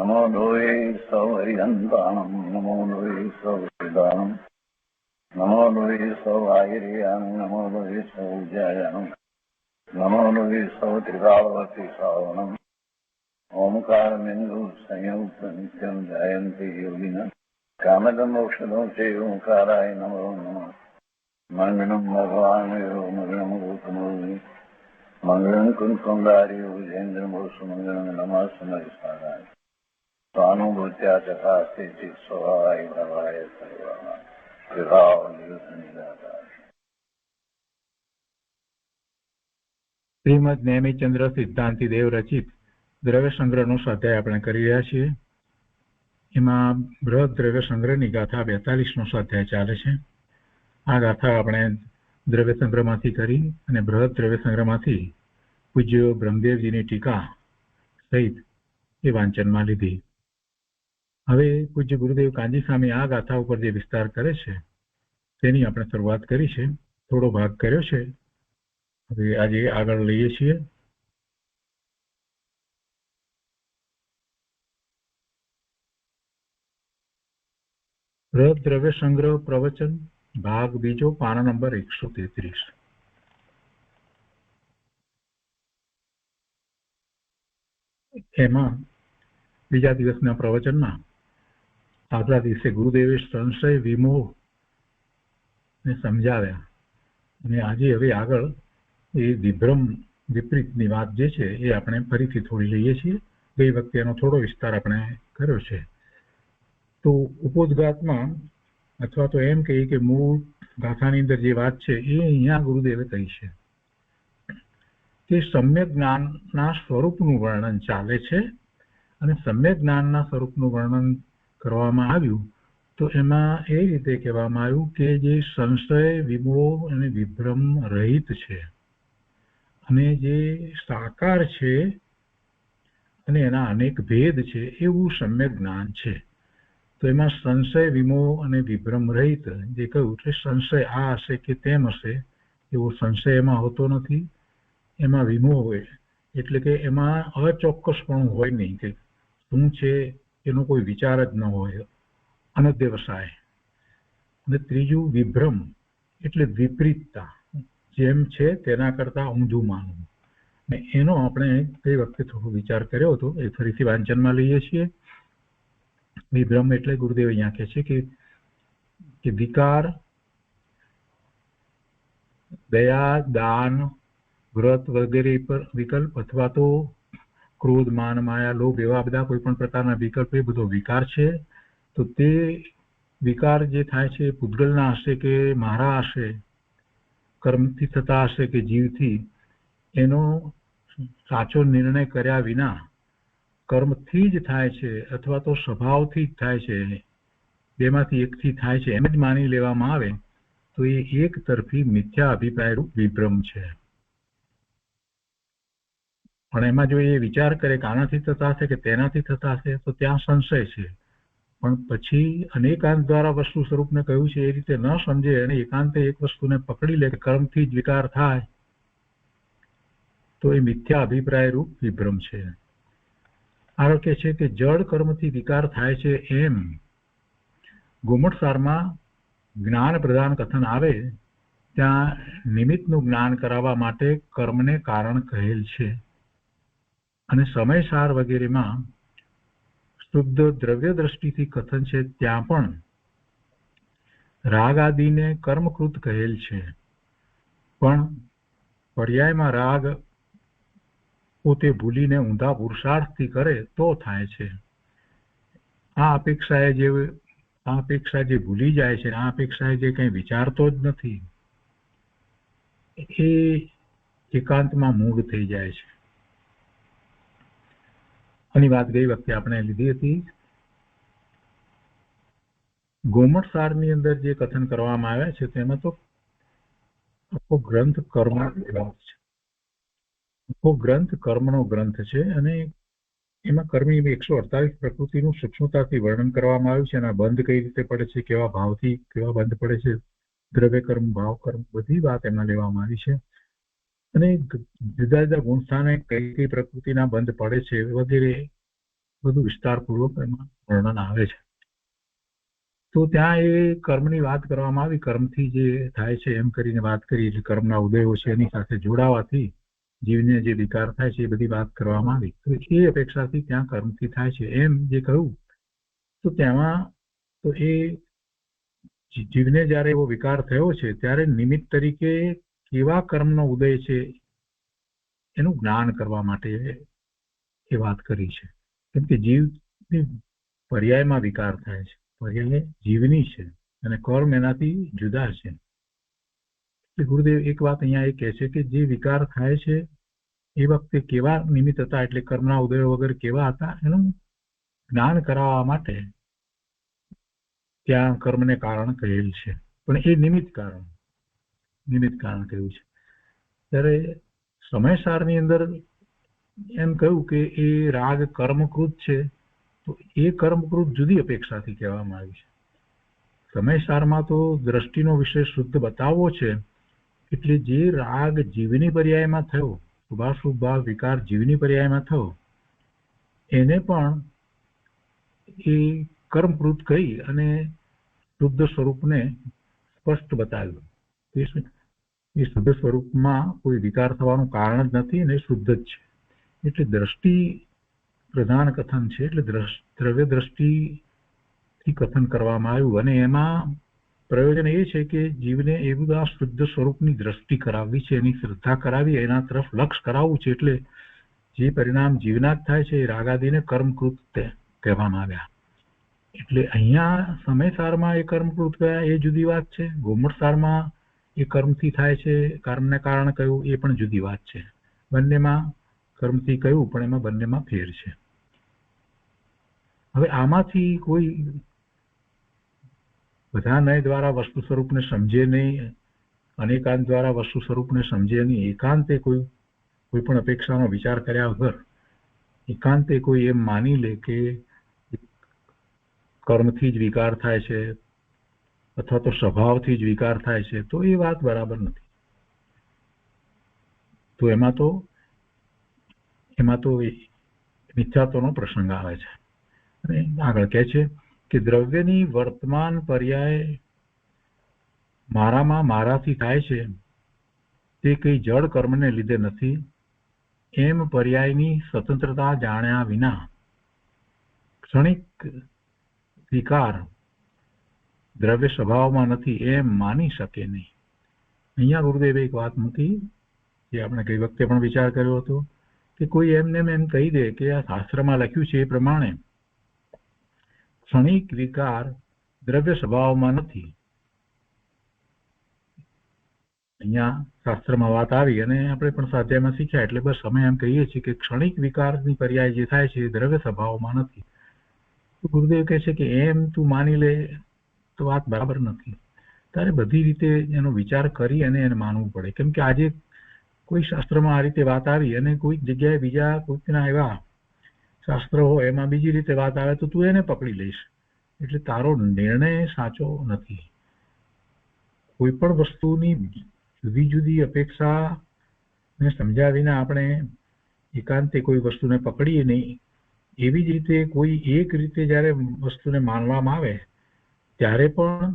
નમો લોહે સૌહરિહંતાણમ નમો લોહે સૌહૃદાનમ નમો લોહે સૌઆયર્યાન નમો લોહે સૌજ્યાયાન નમો લોહે સૌત્રિકાળવતી શ્રાવણમ ઓમકારમિંદુ સંયુક્ત નિત્યમ જયંતિ યોગિના કામદમ ઔષધો છે ઓંકારાય નમો નમઃ મંગળમ ભગવાન મંગળમ ગૌતમોર્મિ મંગળમ કુંકુંદાર્યો જૈન્દ્રમોષ મંગળમ નમઃ સમયસારાય સ્વાનુભૂત્યા ચકાસ્તે સ્વભાવાય ભવાય સર્વમાં વિભાવ નિદાતા. શ્રીમદ નેમિચંદ્ર સિદ્ધાંતિ દેવ રચિત દ્રવ્ય સંગ્રહનો સ્વાધ્યાય આપણે કરી રહ્યા છીએ. એમાં બૃહદ દ્રવ્ય સંગ્રહની ગાથા 42નો સ્વાધ્યાય ચાલે છે. આ ગાથા આપણે દ્રવ્ય સંગ્રહમાંથી કરી અને બૃહદ દ્રવ્ય સંગ્રહમાંથી પૂજ્ય બ્રહ્મદેવજીની ટીકા સહિત એ વાંચનમાં લીધી. હવે પૂજ્ય ગુરુદેવ કાંજી સ્વામી આ ગાથા ઉપર જે વિસ્તાર કરે છે તેની આપણે શરૂઆત કરી છે. થોડો ભાગ કર્યો છે, હવે આજે આગળ લઈએ છીએ. બૃહદ દ્રવ્ય સંગ્રહ પ્રવચન ભાગ બીજો, પાના નંબર 133. એમાં બીજા દિવસના પ્રવચનમાં આગલા દિવસે ગુરુદેવે સંશય વિમોહ ને સમજાવ્યા અને આજે હવે આગળ એ વિભ્રમ વિપરીતની વાત જે છે એ આપણે ફરીથી થોડી લઈએ છીએ. ગઈ વખતે એનો થોડો વિસ્તાર આપણે કર્યો છે. તો ઉપોદ્ઘાતમાં અથવા તો એમ કહીએ કે મૂળ ગાથાની અંદર જે વાત છે એ અહીંયા ગુરુદેવે કહી છે કે સમ્યક જ્ઞાનના સ્વરૂપનું વર્ણન ચાલે છે અને સમ્યક જ્ઞાનના સ્વરૂપનું વર્ણન કરવામાં આવ્યું તો એમાં એ રીતે કહેવામાં આવ્યું કે જે સંશય વિમોહ અને વિભ્રમ રહિત છે અને જે સાકાર છે અને એના અનેક ભેદ છે એવું સમ્યક જ્ઞાન છે. તો એમાં સંશય વિમોહ અને વિભ્રમ રહિત જે કહ્યું કે સંશય આ હશે કે તેમ હશે એવો સંશય એમાં હોતો નથી. એમાં વિમોહ હોય એટલે કે એમાં અચોક્કસપણું હોય નહીં કે શું છે એનો કોઈ વિચાર જ ન હોય, અનધ્યવસાય. અને ત્રીજું વિભ્રમ એટલે વિપરીતતા, જેમ છે તેના કરતા ઊંધું માનવું. ને એનો આપણે કઈ વખતે થોડો વિચાર કર્યો હતો, એ ફરીથી વાંચનમાં લઈએ છીએ. વિભ્રમ એટલે ગુરુદેવ અહીંયા કહે છે કે વિકાર, દયા, દાન, વ્રત વગેરે પર વિકલ્પ અથવા તો ક્રોધ, માન, માયા, લોભ એવા બધા કોઈ પણ પ્રકારના વિકલ્પ એ બધો વિકાર છે. તો તે વિકાર જે થાય છે પૂતગલના હશે કે મારા હશે, કર્મથી થતા હશે કે જીવથી, એનો સાચો નિર્ણય કર્યા વિના કર્મથી જ થાય છે અથવા તો સ્વભાવથી જ થાય છે, બેમાંથી એકથી થાય છે એમ જ માની લેવામાં આવે તો એ એક તરફી મિથ્યા અભિપ્રાય રૂપ વિભ્રમ છે. પણ એમાં જો એ વિચાર કરે કે આનાથી થતા હશે કે તેનાથી થતા હશે તો ત્યાં સંશય છે. પણ પછી અનેકાંત દ્વારા વસ્તુ સ્વરૂપને કહ્યું છે એ રીતે ન સમજે અને એકાંતે એક વસ્તુને પકડી લે કે કર્મથી જ વિકાર થાય તો એ મિથ્યા અભિપ્રાય રૂપ વિભ્રમ છે. આગળ કહે છે કે જળ કર્મથી વિકાર થાય છે એમ ગોમટસારમાં જ્ઞાન પ્રધાન કથન આવે ત્યાં નિમિત્તનું જ્ઞાન કરાવવા માટે કર્મને કારણ કહેલ છે. અને સમયસાર વગેરેમાં શુદ્ધ દ્રવ્ય દ્રષ્ટિથી કથન છે ત્યાં પણ રાગ આદિને કર્મકૃત કહેલ છે. પણ પર્યાયમાં રાગ પોતે ભૂલીને ઊંધા પુરુષાર્થથી કરે તો થાય છે. આ અપેક્ષા જે ભૂલી જાય છે, આ અપેક્ષાએ જે કંઈ વિચારતો જ નથી એ એકાંતમાં મૂળ થઈ જાય છે. આની વાત ગઈ વખતે આપણે લીધી હતી. ગોમટસારની અંદર જે કથન કરવામાં આવ્યા છે તેમાં તો આખો ગ્રંથ કર્મનો ગ્રંથ છે. આખો ગ્રંથ કર્મનો ગ્રંથ છે અને એમાં કર્મની 148 પ્રકૃતિનું સૂક્ષ્મતાથી વર્ણન કરવામાં આવ્યું છે. એના બંધ કઈ રીતે પડે છે, કેવા ભાવથી કેવા બંધ પડે છે, દ્રવ્ય કર્મ, ભાવ કર્મ, બધી વાત એમાં લેવામાં આવી છે. અને જુદા જુદા ગુણસ્થાને કઈ કઈ પ્રકૃતિના બંધ પડે છે વગેરે બધું વિસ્તારપૂર્વક એમાં વર્ણન આવે છે. તો ત્યાં એ કર્મની વાત કરવામાં આવી, કર્મથી જે થાય છે એમ કરીને વાત કરી, એટલે કર્મના ઉદયો છે એની સાથે જોડાવાથી જીવને જે વિકાર થાય છે એ બધી વાત કરવામાં આવી. તો એ અપેક્ષાથી ત્યાં કર્મથી થાય છે એમ જે કહ્યું, તો તેમાં તો એ જીવને જ્યારે એવો વિકાર થયો છે ત્યારે નિમિત્ત તરીકે કેવા કર્મનો ઉદય છે એનું જ્ઞાન કરવા માટે એ વાત કરી છે. કેમ કે જીવની પર્યાયમાં વિકાર થાય છે, પર્યાય જીવની છે અને કર્મ એનાથી જુદા છે. ગુરુદેવ એક વાત અહીંયા એ કહે છે કે જે વિકાર થાય છે એ વખતે કેવા નિમિત્ત હતા, એટલે કર્મના ઉદયો વગર કેવા હતા એનું જ્ઞાન કરાવવા માટે ત્યાં કર્મને કારણ કહેલ છે. પણ એ નિમિત્ત કારણ કહ્યું છે. ત્યારે સમયસારની અંદર એમ કહ્યું કે એ રાગ કર્મકૃત છે, તો એ કર્મકૃત જુદી અપેક્ષાથી કહેવામાં આવી છે. સમયસારમાં તો દ્રષ્ટિનો વિષય શુદ્ધ બતાવવો છે, એટલે જે રાગ જીવની પર્યાયમાં થયો, શુભાશુભ ભાવ વિકાર જીવની પર્યાયમાં થયો, એને પણ એ કર્મકૃત કહી અને શુદ્ધ સ્વરૂપને સ્પષ્ટ બતાવ્યું. એ શુદ્ધ સ્વરૂપમાં કોઈ વિકાર થવાનું કારણ જ નથી અને શુદ્ધ જ છે. એટલે દ્રષ્ટિ પ્રધાન કથન છે, એટલે દ્રવ્ય દ્રષ્ટિથી કથન કરવામાં આવ્યું. અને એમાં પ્રયોજન એ છે કે જીવને એવું આ શુદ્ધ સ્વરૂપની દ્રષ્ટિ કરાવવી છે, એની શ્રદ્ધા કરાવી, એના તરફ લક્ષ કરાવવું છે. એટલે જે પરિણામ જીવના જ થાય છે એ રાગાદીને કર્મકૃત કહેવામાં આવ્યા. એટલે અહીંયા સમયસારમાં એ કર્મકૃત કયા એ જુદી વાત છે, ગોમટસારમાં એ કર્મથી થાય છે, કર્મને કારણ કહ્યું એ પણ જુદી વાત છે. બંનેમાં કર્મથી કહ્યું પણ એમાં બંનેમાં ફેર છે. હવે આમાંથી કોઈ બધા નય દ્વારા વસ્તુ સ્વરૂપને સમજે નહીં, અનેકાંત દ્વારા વસ્તુ સ્વરૂપને સમજે નહીં, એકાંતે કોઈ પણ અપેક્ષાનો વિચાર કર્યા વગર એકાંતે કોઈ એમ માની લે કે કર્મથી જ વિકાર થાય છે અથવા તો સ્વભાવથી જ વિકાર થાય છે, તો એ વાત બરાબર નથી. તો એમાં તો મિથ્યાત્વનો પ્રસંગ આવે છે. અને આગળ કહે છે કે દ્રવ્યની વર્તમાન પર્યાય મારાથી થાય છે તે કઈ જળ કર્મને લીધે નથી, એમ પર્યાયની સ્વતંત્રતા જાણ્યા વિના ક્ષણિક વિકાર દ્રવ્ય સ્વભાવમાં નથી એમ માની શકે નહીં. અહીંયા ગુરુદેવે એક વાત મૂકી, જે આપણે ગઈ વખતે પણ વિચાર કર્યો હતો, કે કોઈ એમને એમ કહી દે કે આ શાસ્ત્રમાં લખ્યું છે એ પ્રમાણે ક્ષણિક વિકાર દ્રવ્ય સ્વભાવમાં નથી. અહીંયા શાસ્ત્રમાં વાત આવી અને આપણે પણ સ્વાધ્યાયમાં શીખ્યા, એટલે બસ અમે એમ કહીએ છીએ કે ક્ષણિક વિકારની પર્યાય જે થાય છે એ દ્રવ્ય સ્વભાવમાં નથી. તો ગુરુદેવ કહે છે કે એમ તું માની લે તો વાત બરાબર નથી. તારે બધી રીતે એનો વિચાર કરી અને એને માનવું પડે. કેમ કે આજે કોઈ શાસ્ત્રમાં આ રીતે વાત આવી અને કોઈક જગ્યાએ બીજા કોઈકના એવા શાસ્ત્ર હોય એમાં બીજી રીતે વાત આવે તો તું એને પકડી લઈશ, એટલે તારો નિર્ણય સાચો નથી. કોઈ પણ વસ્તુની જુદી જુદી અપેક્ષાને સમજ્યા વિના આપણે એકાંતે કોઈ વસ્તુને પકડીએ નહીં. એવી જ રીતે કોઈ એક રીતે જ્યારે વસ્તુને માનવામાં આવે ત્યારે પણ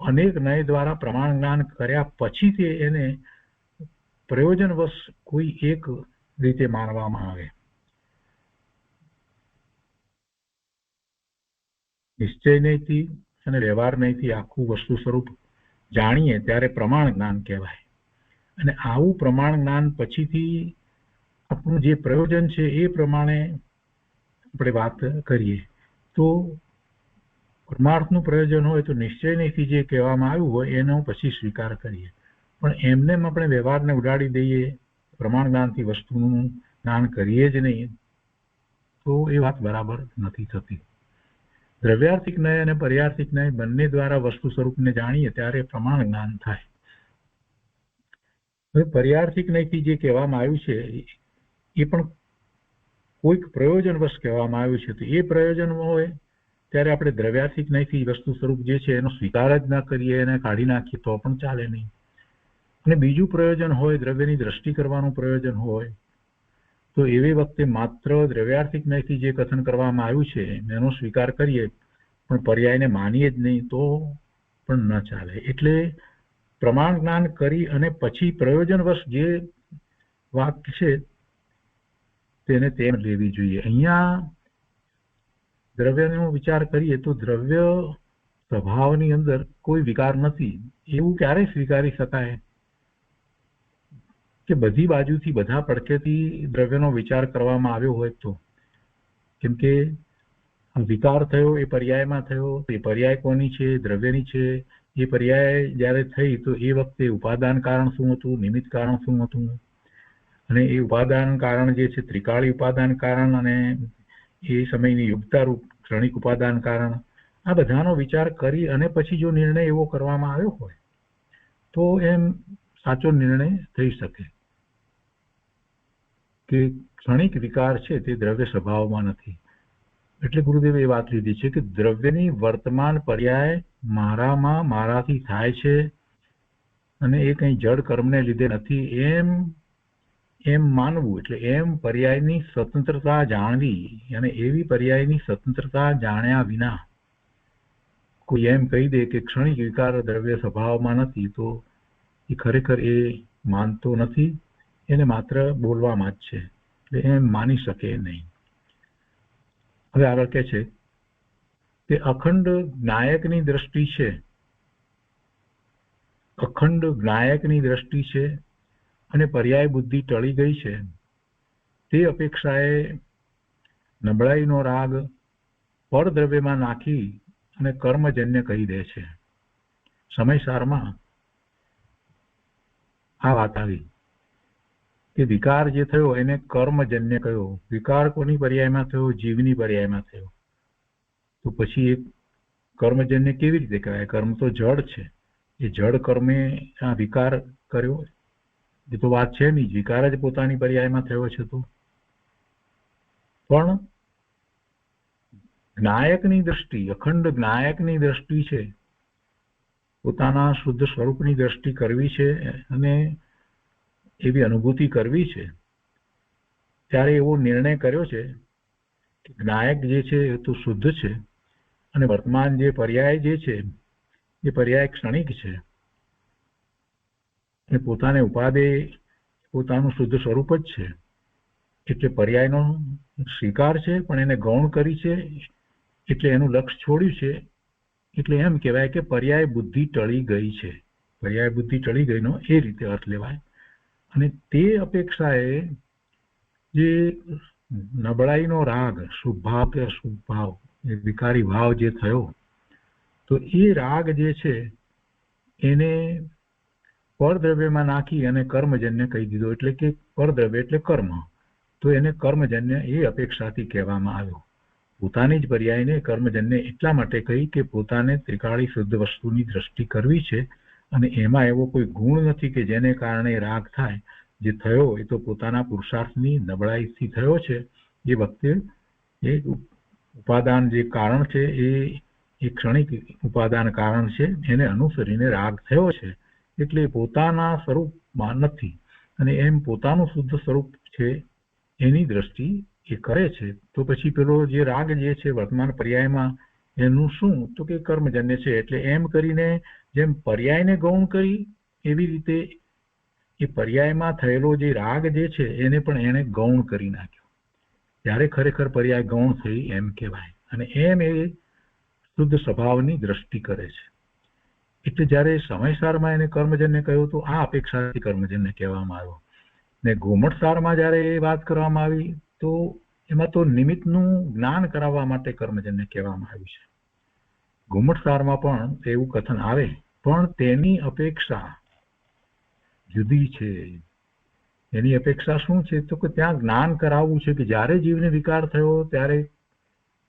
અનેક નય દ્વારા પ્રમાણ જ્ઞાન કર્યા પછી તે એને પ્રયોજનવશ કોઈ એક રીતે માનવામાં આવે. નિશ્ચય નયથી અને વ્યવહાર નયથી આખું વસ્તુ સ્વરૂપ જાણીએ ત્યારે પ્રમાણ જ્ઞાન કહેવાય. અને આવું પ્રમાણ જ્ઞાન પછીથી આપણું જે પ્રયોજન છે એ પ્રમાણે આપણે વાત કરીએ તો પરમાર્થનું પ્રયોજન હોય તો નિશ્ચય નયથી જે કહેવામાં આવ્યું હોય એનો પછી સ્વીકાર કરીએ. પણ એમને આપણે વ્યવહારને ઉડાડી દઈએ, પ્રમાણ જ્ઞાનથી વસ્તુનું જ્ઞાન કરીએ જ નહીં, તો એ વાત બરાબર નથી થતી. દ્રવ્યાર્થિક નય અને પર્યાર્થિક નય બંને દ્વારા વસ્તુ સ્વરૂપને જાણીએ ત્યારે પ્રમાણ જ્ઞાન થાય. હવે પર્યાર્થિક નયથી જે કહેવામાં આવ્યું છે એ પણ કોઈક પ્રયોજનવશ કહેવામાં આવ્યું છે. તો એ પ્રયોજન હોય ત્યારે આપણે દ્રવ્યાર્થિક નયથી વસ્તુ સ્વરૂપ જે છે એનો સ્વીકાર જ ના કરીએ, એને કાઢી નાખીએ તો પણ ચાલે નહીં. અને બીજું પ્રયોજન હોય, દ્રવ્યની દ્રષ્ટિ કરવાનું પ્રયોજન હોય, તો એવી વખતે માત્ર દ્રવ્યાર્થિક નયથી જે કથન કરવામાં આવ્યું છે એનો સ્વીકાર કરીએ પણ પર્યાયને માનીએ જ નહીં તો પણ ન ચાલે. એટલે પ્રમાણ જ્ઞાન કરી અને પછી પ્રયોજનવશ જે વાક્ય છે તેને તેમ લેવી જોઈએ. અહીંયા દ્રવ્યનો વિચાર કરીએ તો દ્રવ્ય સ્વભાવની અંદર કોઈ વિકાર નથી એવું ક્યારે સ્વીકારી શકાય કે બધી બાજુથી બધા પડખેથી દ્રવ્યનો વિચાર કરવામાં આવ્યો હોય તો? કેમ કે વિકાર થયો એ પર્યાયમાં થયો, એ પર્યાય કોની છે? દ્રવ્યની છે. એ પર્યાય જ્યારે થઈ તો એ વખતે ઉપાદાન કારણ શું હતું, નિમિત્ત કારણ શું હતું, અને એ ઉપાદાન કારણ જે છે ત્રિકાળી ઉપાદાન કારણ અને એ સમયની યુક્તા રૂપ ક્ષણિક ઉપાદાન કારણ, આ બધાનો વિચાર કરી અને પછી જો નિર્ણય એવો કરવામાં આવ્યો હોય તો એમ સાચો નિર્ણય થઈ શકે કે ક્ષણિક વિકાર છે તે દ્રવ્ય સ્વભાવમાં નથી. એટલે ગુરુદેવે એ વાત લીધી છે કે દ્રવ્યની વર્તમાન પર્યાય મારામાં મારાથી થાય છે અને એ કંઈ જડ કર્મને લીધે નથી એમ માનવું. એટલે એમ પર્યાયની સ્વતંત્રતા જાણવી, અને એવી પર્યાયની સ્વતંત્રતા જાણ્યા વિના કોઈ એમ કહી દે કે ક્ષણિક વિકાર દ્રવ્ય સ્વભાવમાં નથી તો એ ખરેખર એ માનતો નથી, એને માત્ર બોલવામાં જ છે, એટલે એમ માની શકે નહીં. હવે આગળ કહે છે કે અખંડ જ્ઞાયકની દ્રષ્ટિ છે, અખંડ જ્ઞાયકની દ્રષ્ટિ છે અને પર્યાય બુદ્ધિ ટળી ગઈ છે તે અપેક્ષાએ નબળાઈનો રાગ પરદ્રવ્યમાં નાખી અને કર્મજન્ય કહી દે છે. સમયસારમાં આ વાત આવી કે વિકાર જે થયો એને કર્મજન્ય કહ્યો. વિકાર કોની પર્યાયમાં થયો? જીવની પર્યાયમાં થયો. તો પછી એ કર્મજન્ય કેવી રીતે કહેવાય? કર્મ તો જડ છે, એ જડ કર્મે આ વિકાર કર્યો એ તો વાત છે નહીં. વિકાર જ પોતાની પર્યાયમાં થયો છે. તો પણ જ્ઞાયકની દ્રષ્ટિ, અખંડ જ્ઞાયકની દ્રષ્ટિ છે, પોતાના શુદ્ધ સ્વરૂપની દ્રષ્ટિ કરવી છે અને એવી અનુભૂતિ કરવી છે, ત્યારે એવો નિર્ણય કર્યો છે કે જ્ઞાયક જે છે એ તો શુદ્ધ છે અને વર્તમાન જે પર્યાય જે છે એ પર્યાય ક્ષણિક છે અને પોતાને ઉપાદે પોતાનું શુદ્ધ સ્વરૂપ જ છે. એટલે પર્યાયનો સ્વીકાર છે પણ એને ગૌણ કરી છે, એટલે એનું લક્ષ છોડ્યું છે. એટલે એમ કહેવાય કે પર્યાય બુદ્ધિ ટળી ગઈ છે. પર્યાય બુદ્ધિ ટળી ગઈનો એ રીતે અર્થ લેવાય. અને તે અપેક્ષાએ જે નબળાઈનો રાગ, શુભ ભાવ કે અશુભ ભાવ, એ વિકારી ભાવ જે થયો, તો એ રાગ જે છે એને પરદ્રવ્યમાં નાખી અને કર્મજન્ય કહી દીધો. એટલે કે પરદ્રવ્ય એટલે કર્મ, તો એને કર્મજન્ય એ અપેક્ષાથી કહેવામાં આવ્યો. પોતાની જ પર્યાયને કર્મજન્ય એટલા માટે કહી કે પોતાને ત્રિકાળી શુદ્ધ વસ્તુની દ્રષ્ટિ કરવી છે અને એમાં એવો કોઈ ગુણ નથી કે જેને કારણે રાગ થાય. જે થયો એ તો પોતાના પુરુષાર્થની નબળાઈથી થયો છે. એ વખતે એ ઉપાદાન જે કારણ છે એ ક્ષણિક ઉપાદાન કારણ છે, એને અનુસરીને રાગ થયો છે. એટલે પોતાના સ્વરૂપમાં નથી અને એમ પોતાનું શુદ્ધ સ્વરૂપ છે એની દ્રષ્ટિ એ કરે છે. તો પછી પેલો જે રાગ જે છે વર્તમાન પર્યાયમાં એનું શું? તો કે કર્મજન્ય છે. એટલે એમ કરીને જેમ પર્યાયને ગૌણ કરી એવી રીતે એ પર્યાયમાં થયેલો જે રાગ જે છે એને પણ એને ગૌણ કરી નાખ્યો. ત્યારે ખરેખર પર્યાય ગૌણ થઈ એમ કહેવાય. અને એમ એ શુદ્ધ સ્વભાવની દ્રષ્ટિ કરે છે. એટલે જ્યારે સમયસારમાં એને કર્મજન્ય કહ્યું તો આ અપેક્ષાથી કર્મજન્ય કહેવામાં આવ્યો. ને ગોમટસારમાં જ્યારે એ વાત કરવામાં આવી તો એમાં તો નિમિત્તનું જ્ઞાન કરાવવા માટે કર્મજન્ય કહેવામાં આવ્યું છે. ગોમટસારમાં પણ એવું કથન આવે પણ તેની અપેક્ષા જુદી છે. એની અપેક્ષા શું છે? તો કે ત્યાં જ્ઞાન કરાવવું છે કે જ્યારે જીવને વિકાર થયો ત્યારે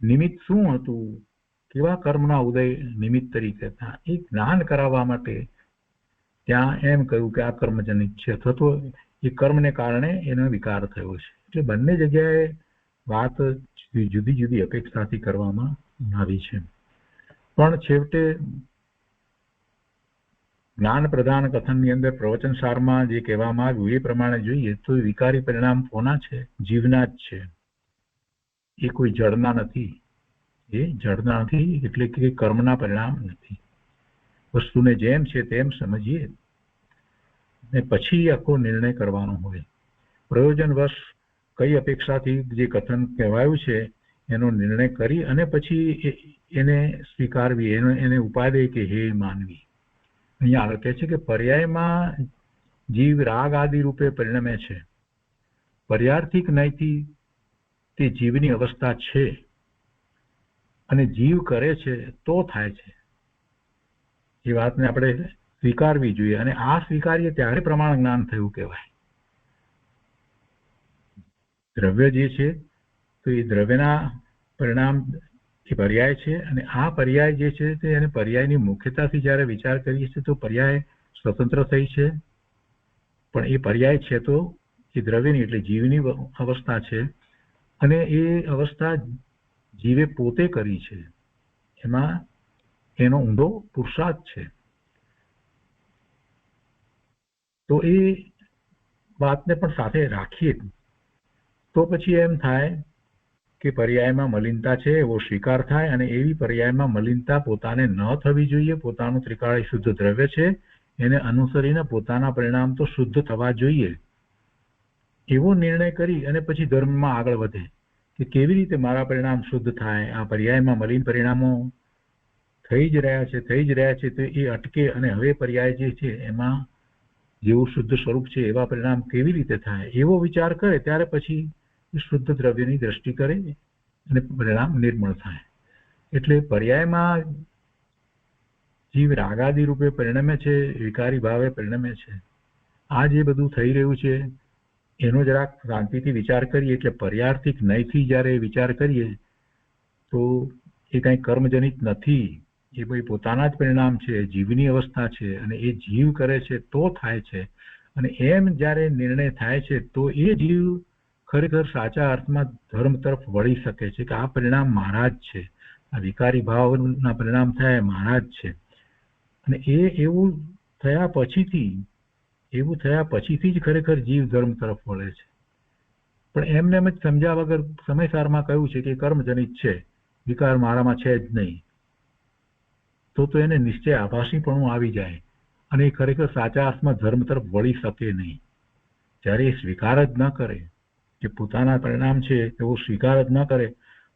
નિમિત્ત શું હતું, કેવા કર્મના ઉદય નિમિત્ત તરીકે હતા, એ જ્ઞાન કરાવવા માટે ત્યાં એમ કહ્યું કે આ કર્મજનિત છે અથવા તો એ કર્મને કારણે એનો વિકાર થયો છે. એટલે બંને જગ્યાએ વાત જુદી જુદી અપેક્ષાથી કરવામાં આવી છે. પણ છેવટે જ્ઞાન પ્રધાન કથનની અંદર પ્રવચન સારમાં જે કહેવામાં આવ્યું એ પ્રમાણે જોઈએ તો વિકારી પરિણામ કોના છે? જીવના જ છે. એ કોઈ જળના નથી. એ જળના નથી, એટલે કે કર્મના પરિણામ નથી. વસ્તુને જેમ છે તેમ સમજીએ ને પછી આખો નિર્ણય કરવાનો હોય. પ્રયોજનવશ કઈ અપેક્ષાથી જે કથન કહેવાયું છે એનો નિર્ણય કરી અને પછી એને સ્વીકારવી, એને ઉપાદેય કે હે માનવી. અહીંયા આગળ કહે છે કે પર્યાયમાં જીવ રાગ આદિ રૂપે પરિણમે છે. પર્યાર્થિક નયથી તે જીવની અવસ્થા છે અને જીવ કરે છે તો થાય છે. એ વાતને આપણે સ્વીકારવી જોઈએ અને આ સ્વીકારીએ ત્યારે પ્રમાણ જ્ઞાન થયું કહેવાય. દ્રવ્ય જે છે તો એ દ્રવ્યના પરિણામ એ પર્યાય છે અને આ પર્યાય જે છે તે એને પર્યાયની મુખ્યતાથી જ્યારે વિચાર કરીએ છીએ તો પર્યાય સ્વતંત્ર થઈ છે, પણ એ પર્યાય છે તો એ દ્રવ્યની એટલે જીવની અવસ્થા છે અને એ અવસ્થા જીવે પોતે કરી છે. એમાં એનો ઊંડો પુરુષાર્થ છે. તો એ વાતને પણ સાથે રાખીએ તો પછી એમ થાય કે પર્યાયમાં મલિનતા છે એવો સ્વીકાર થાય અને એવી પર્યાયમાં મલિનતા પોતાને ન થવી જોઈએ. પોતાનું ત્રિકાળી શુદ્ધ દ્રવ્ય છે એને અનુસરીને પોતાના પરિણામ તો શુદ્ધ થવા જોઈએ એવો નિર્ણય કરી અને પછી ધર્મમાં આગળ વધે કે કેવી રીતે મારા પરિણામ શુદ્ધ થાય. આ પર્યાયમાં મલિન પરિણામો થઈ જ રહ્યા છે તો એ અટકે અને હવે પર્યાય જે છે એમાં જેવું શુદ્ધ સ્વરૂપ છે એવા પરિણામ કેવી રીતે થાય એવો વિચાર કરે ત્યારે પછી શુદ્ધ દ્રવ્યની દ્રષ્ટિ કરે અને પરિણામ નિર્મળ થાય. એટલે પર્યાયમાં જીવ રાગાદી રૂપે પરિણમે છે, વિકારી ભાવે પરિણમે છે. આ જે બધું થઈ રહ્યું છે એનો જરાક શાંતિથી વિચાર કરીએ એટલે પર્યાર્થિક નયથી જ્યારે વિચાર કરીએ તો એ કંઈ કર્મજનિત નથી. એ ભાઈ પોતાના જ પરિણામ છે, જીવની અવસ્થા છે અને એ જીવ કરે છે તો થાય છે. અને એમ જ્યારે નિર્ણય થાય છે તો એ જીવ ખરેખર સાચા અર્થમાં ધર્મ તરફ વળી શકે છે કે આ પરિણામ મારા જ છે, આ વિકારી ભાવના પરિણામ થયા મારા જ છે. અને એવું થયા પછીથી જ ખરેખર જીવ ધર્મ તરફ વળે છે. પણ એમને એમ જ સમજ્યા વગર સમયસારમાં કહ્યું છે કે કર્મજનિત છે, વિકાર મારામાં છે જ નહીં, તો એને નિશ્ચય આભાસીપણું આવી જાય અને એ ખરેખર સાચા અર્થમાં ધર્મ તરફ વળી શકે નહીં. જ્યારે એ સ્વીકાર જ ન કરે કે પોતાના પરિણામ છે એવો સ્વીકાર જ ન કરે,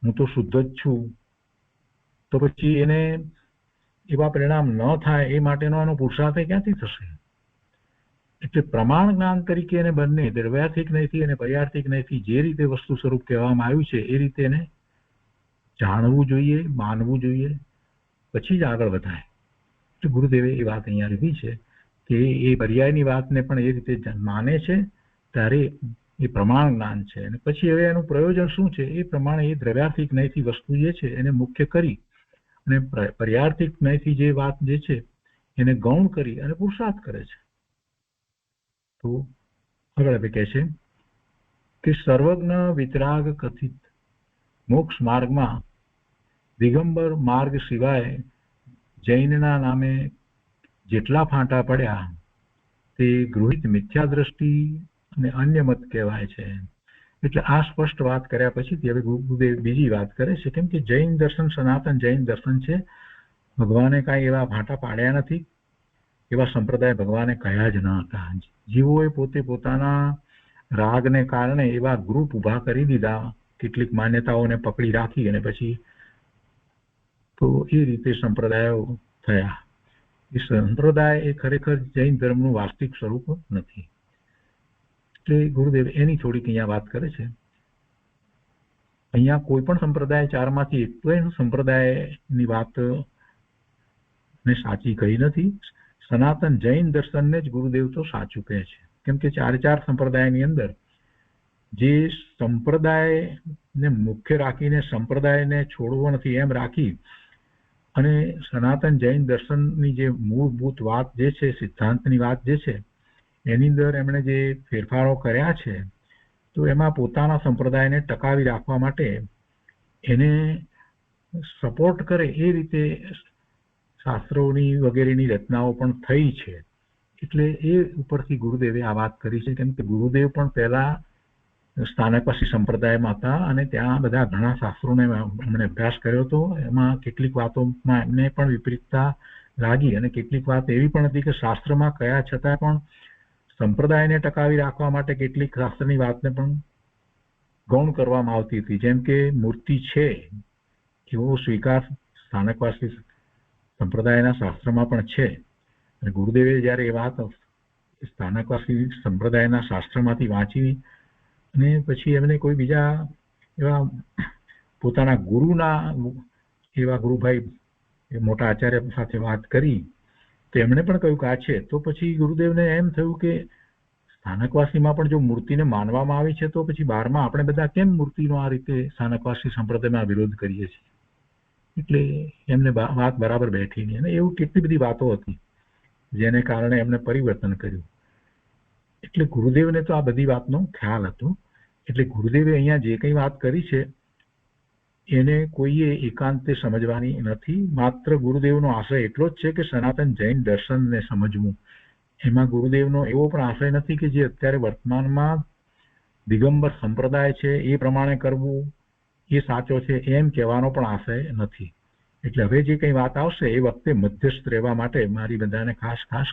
હું તો શુદ્ધ જ છું, તો પછી એને એવા પરિણામ ન થાય એ માટેનો એનો પુરુષાર્થ ક્યાંથી થશે? એટલે પ્રમાણ જ્ઞાન તરીકે એને બંને દ્રવ્યાર્થિક નયથી અને પર્યાર્થિક નયથી જે રીતે વસ્તુ સ્વરૂપ કહેવામાં આવ્યું છે એ રીતે એને જાણવું જોઈએ, માનવું જોઈએ, પછી જ આગળ વધાય. તો ગુરુદેવે એ વાત અહીંયા લીધી છે કે એ પર્યાયની વાતને પણ એ રીતે માને છે ત્યારે એ પ્રમાણ જ્ઞાન છે. અને પછી હવે એનું પ્રયોજન શું છે એ પ્રમાણે એ દ્રવ્યાર્થિક નયથી વસ્તુ જે છે એને મુખ્ય કરી અને પર્યાર્થિક નયથી જે વાત જે છે એને ગૌણ કરી અને પુરુષાર્થ કરે છે. તો આગળ હવે કહે છે કે સર્વજ્ઞ વિતરાગ કથિત મોક્ષ માર્ગમાં દિગંબર માર્ગ સિવાય જૈનના નામે જેટલા ફાંટા પડ્યા તે ગૃહિત મિથ્યા દ્રષ્ટિ અને અન્ય મત કહેવાય છે. એટલે આ સ્પષ્ટ વાત કર્યા પછી હવે ગુરુદેવ બીજી વાત કરે છે. કેમ કે જૈન દર્શન સનાતન જૈન દર્શન છે, ભગવાને કાંઈ એવા ફાંટા પાડ્યા નથી, એવા સંપ્રદાય ભગવાને કહ્યા જ ન હતા. જીવોએ પોતે પોતાના રાગને કારણે એવા ગ્રુપ ઉભા કરી દીધા, કેટલીક માન્યતાઓને પકડી રાખી અને પછી તો એ રીતે સંપ્રદાયો થયા. એ સંપ્રદાય એ ખરેખર જૈન ધર્મનું વાસ્તવિક સ્વરૂપ નથી. એટલે ગુરુદેવ એની થોડીક અહીંયા વાત કરે છે. અહીંયા કોઈ પણ સંપ્રદાય ચારમાંથી એક પણ સંપ્રદાયની વાત ને સાચી કહી નથી. સનાતન જૈન દર્શનને જ ગુરુદેવ તો સાચું કહે છે. કેમ કે ચાર સંપ્રદાયની અંદર જે સંપ્રદાયને મુખ્ય રાખીને સંપ્રદાયને છોડવો નથી એમ રાખી અને સનાતન જૈન દર્શનની જે મૂળભૂત વાત જે છે, સિદ્ધાંતની વાત જે છે, એની અંદર એમણે જે ફેરફારો કર્યા છે તો એમાં પોતાના સંપ્રદાયને ટકાવી રાખવા માટે એને સપોર્ટ કરે એ રીતે શાસ્ત્રોની વગેરેની રચનાઓ પણ થઈ છે. એટલે એ ઉપરથી ગુરુદેવે આ વાત કરી છે. કેમ કે ગુરુદેવ પણ પહેલા સ્થાનકવાસી સંપ્રદાયમાં હતા અને ત્યાં બધા ઘણા શાસ્ત્રોને એમણે અભ્યાસ કર્યો હતો. એમાં કેટલીક વાતોમાં એમને પણ વિપરીતતા લાગી અને કેટલીક વાત એવી પણ હતી કે શાસ્ત્રમાં કયા છતાં પણ સંપ્રદાયને ટકાવી રાખવા માટે કેટલીક શાસ્ત્રની વાતને પણ ગૌણ કરવામાં આવતી હતી. જેમ કે મૂર્તિ છે એવો સ્વીકાર સ્થાનકવાસી સંપ્રદાયના શાસ્ત્રમાં પણ છે. અને ગુરુદેવે જયારે એ વાત સ્થાનકવાસી સંપ્રદાયના શાસ્ત્રમાંથી વાંચી અને પછી એમને કોઈ બીજા એવા પોતાના ગુરુના એવા ગુરુભાઈ મોટા આચાર્ય સાથે વાત કરી તો એમણે પણ કહ્યું કે આ છે. તો પછી ગુરુદેવને એમ થયું કે સ્થાનકવાસીમાં પણ જો મૂર્તિને માનવામાં આવી છે તો પછી બહારમાં આપણે બધા કેમ મૂર્તિનો આ રીતે સ્થાનકવાસી સંપ્રદાયમાં વિરોધ કરીએ છીએ. એટલે એમને વાત બરાબર બેઠી નહીં અને એવું કેટલી બધી વાતો હતી જેને કારણે એમને પરિવર્તન કર્યું. એટલે ગુરુદેવને તો આ બધી વાતનો ખ્યાલ હતો. એટલે ગુરુદેવે અહીંયા જે કંઈ વાત કરી છે એને કોઈએ એકાંતે સમજવાની નથી. માત્ર ગુરુદેવનો આશય એટલો જ છે કે સનાતન જૈન દર્શનને સમજવું. એમાં ગુરુદેવનો એવો પણ આશય નથી કે જે અત્યારે વર્તમાનમાં દિગંબર સંપ્રદાય છે એ પ્રમાણે કરવું એ સાચો છે એમ કહેવાનો પણ આશય નથી. એટલે હવે જે કંઈ વાત આવશે એ વખતે મધ્યસ્થ રહેવા માટે મારી બધાને ખાસ ખાસ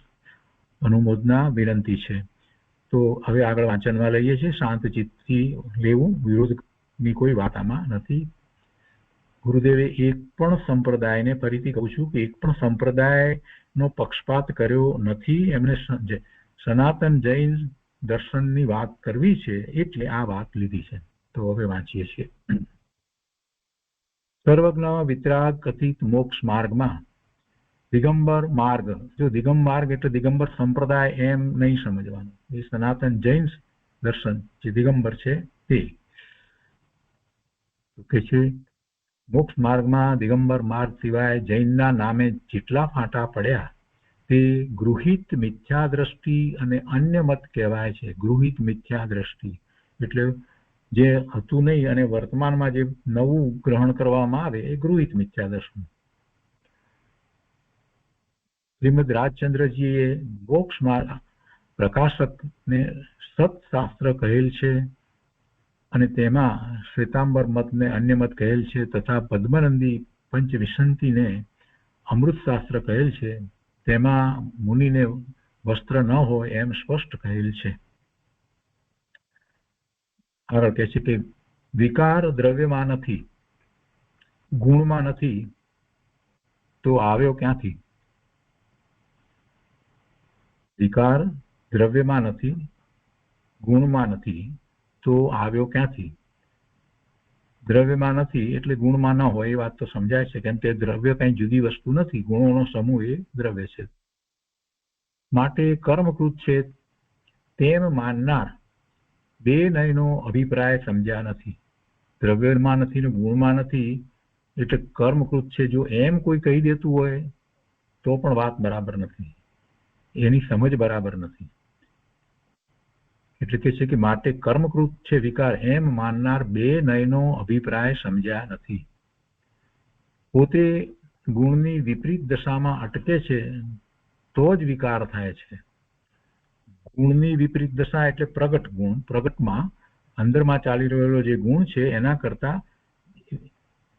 અનુમોદના વિનંતી છે. તો હવે આગળ વાંચનમાં લઈએ છીએ. શાંત ચિત્તથી લેવું, વિરોધની કોઈ વાત આમાં નથી. ગુરુદેવે એક પણ સંપ્રદાયને ફરીથી કહું છું કે એક પણ સંપ્રદાયનો પક્ષપાત કર્યો નથી. એમણે સનાતન જૈન દર્શનની વાત કરવી છે એટલે આ વાત લીધી છે. તો હવે વાંચીએ છીએ. સર્વજ્ઞ વિતરાગ કથિત મોક્ષ માર્ગમાં દિગંબર માર્ગ, જો દિગંબર માર્ગ એટલે દિગંબર સંપ્રદાય એમ નહીં સમજવાનું. એ સનાતન જૈન દર્શન જે દિગંબર છે તે કે છે મોક્ષ માર્ગમાં દિગંબર માર્ગ સિવાય જૈનના નામે જેટલા ફાંટા પડ્યા તે ગૃહિત મિથ્યા દ્રષ્ટિ અને અન્ય મત કહેવાય છે. ગૃહિત મિથ્યા દ્રષ્ટિ એટલે જે હતું નહીં અને વર્તમાનમાં જે નવું ગ્રહણ કરવામાં આવે એ ગૃહિત મિથ્યા દર્શન. શ્રીમદ રાજચંદ્રજીએ મોક્ષ માર્ગ પ્રકાશકને સતશાસ્ત્ર કહેલ છે અને તેમાં શ્વેતાંબર મતને અન્ય મત કહેલ છે તથા પદ્મનંદી પંચવિસંતિને અમૃતશાસ્ત્ર કહેલ છે. તેમાં મુનિને વસ્ત્ર ન હોય એમ સ્પષ્ટ કહેલ છે. આગળ કહે છે કે વિકાર દ્રવ્યમાં નથી, ગુણમાં નથી તો આવ્યો ક્યાંથી? વિકાર દ્રવ્યમાં નથી, ગુણમાં નથી તો આવ્યો ક્યાંથી? દ્રવ્યમાં નથી એટલે ગુણમાં ન હોય એ વાત તો સમજાય છે. કેમ કે દ્રવ્ય કઈ જુદી વસ્તુ નથી, ગુણોનો સમૂહ એ દ્રવ્ય છે. માટે કર્મકૃત છે તેમ માનનાર બે નયનો અભિપ્રાય સમજ્યા નથી. દ્રવ્યમાં નથી ને ગુણમાં નથી એટલે કર્મકૃત છે જો એમ કોઈ કહી દેતું હોય તો પણ વાત બરાબર નથી, એની સમજ બરાબર નથી. એટલે કે છે કે માટે કર્મકૃત છે વિકાર એમ માનનાર બે નયનો અભિપ્રાય સમજ્યા નથી. પોતે ગુણની વિપરીત દશામાં અટકે છે તો જ વિકાર થાય છે. ગુણની વિપરીત દશા એટલે પ્રગટ ગુણ. પ્રગટમાં અંદરમાં ચાલી રહેલો જે ગુણ છે એના કરતા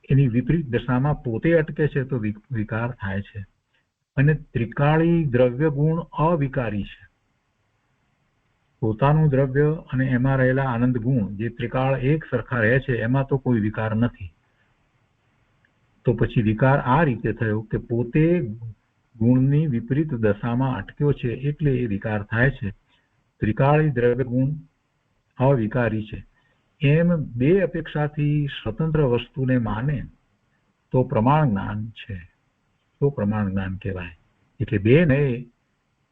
એની વિપરીત દશામાં પોતે અટકે છે તો વિકાર થાય છે. અને ત્રિકાળી દ્રવ્ય ગુણ અવિકારી છે. પોતાનું દ્રવ્ય અને એમાં રહેલા આનંદ ગુણ જે ત્રિકાળ એક સરખા રહે છે એમાં તો કોઈ વિકાર નથી. તો પછી વિકાર આ રીતે થયો કે પોતે ગુણની વિપરીત દશામાં અટક્યો છે એટલે એ વિકાર થાય છે. ત્રિકાળી દ્રવ્ય ગુણ અવિકારી છે એમ બે અપેક્ષાથી સ્વતંત્ર વસ્તુને માને તો પ્રમાણ જ્ઞાન છે, તો પ્રમાણ જ્ઞાન કહેવાય. એટલે બે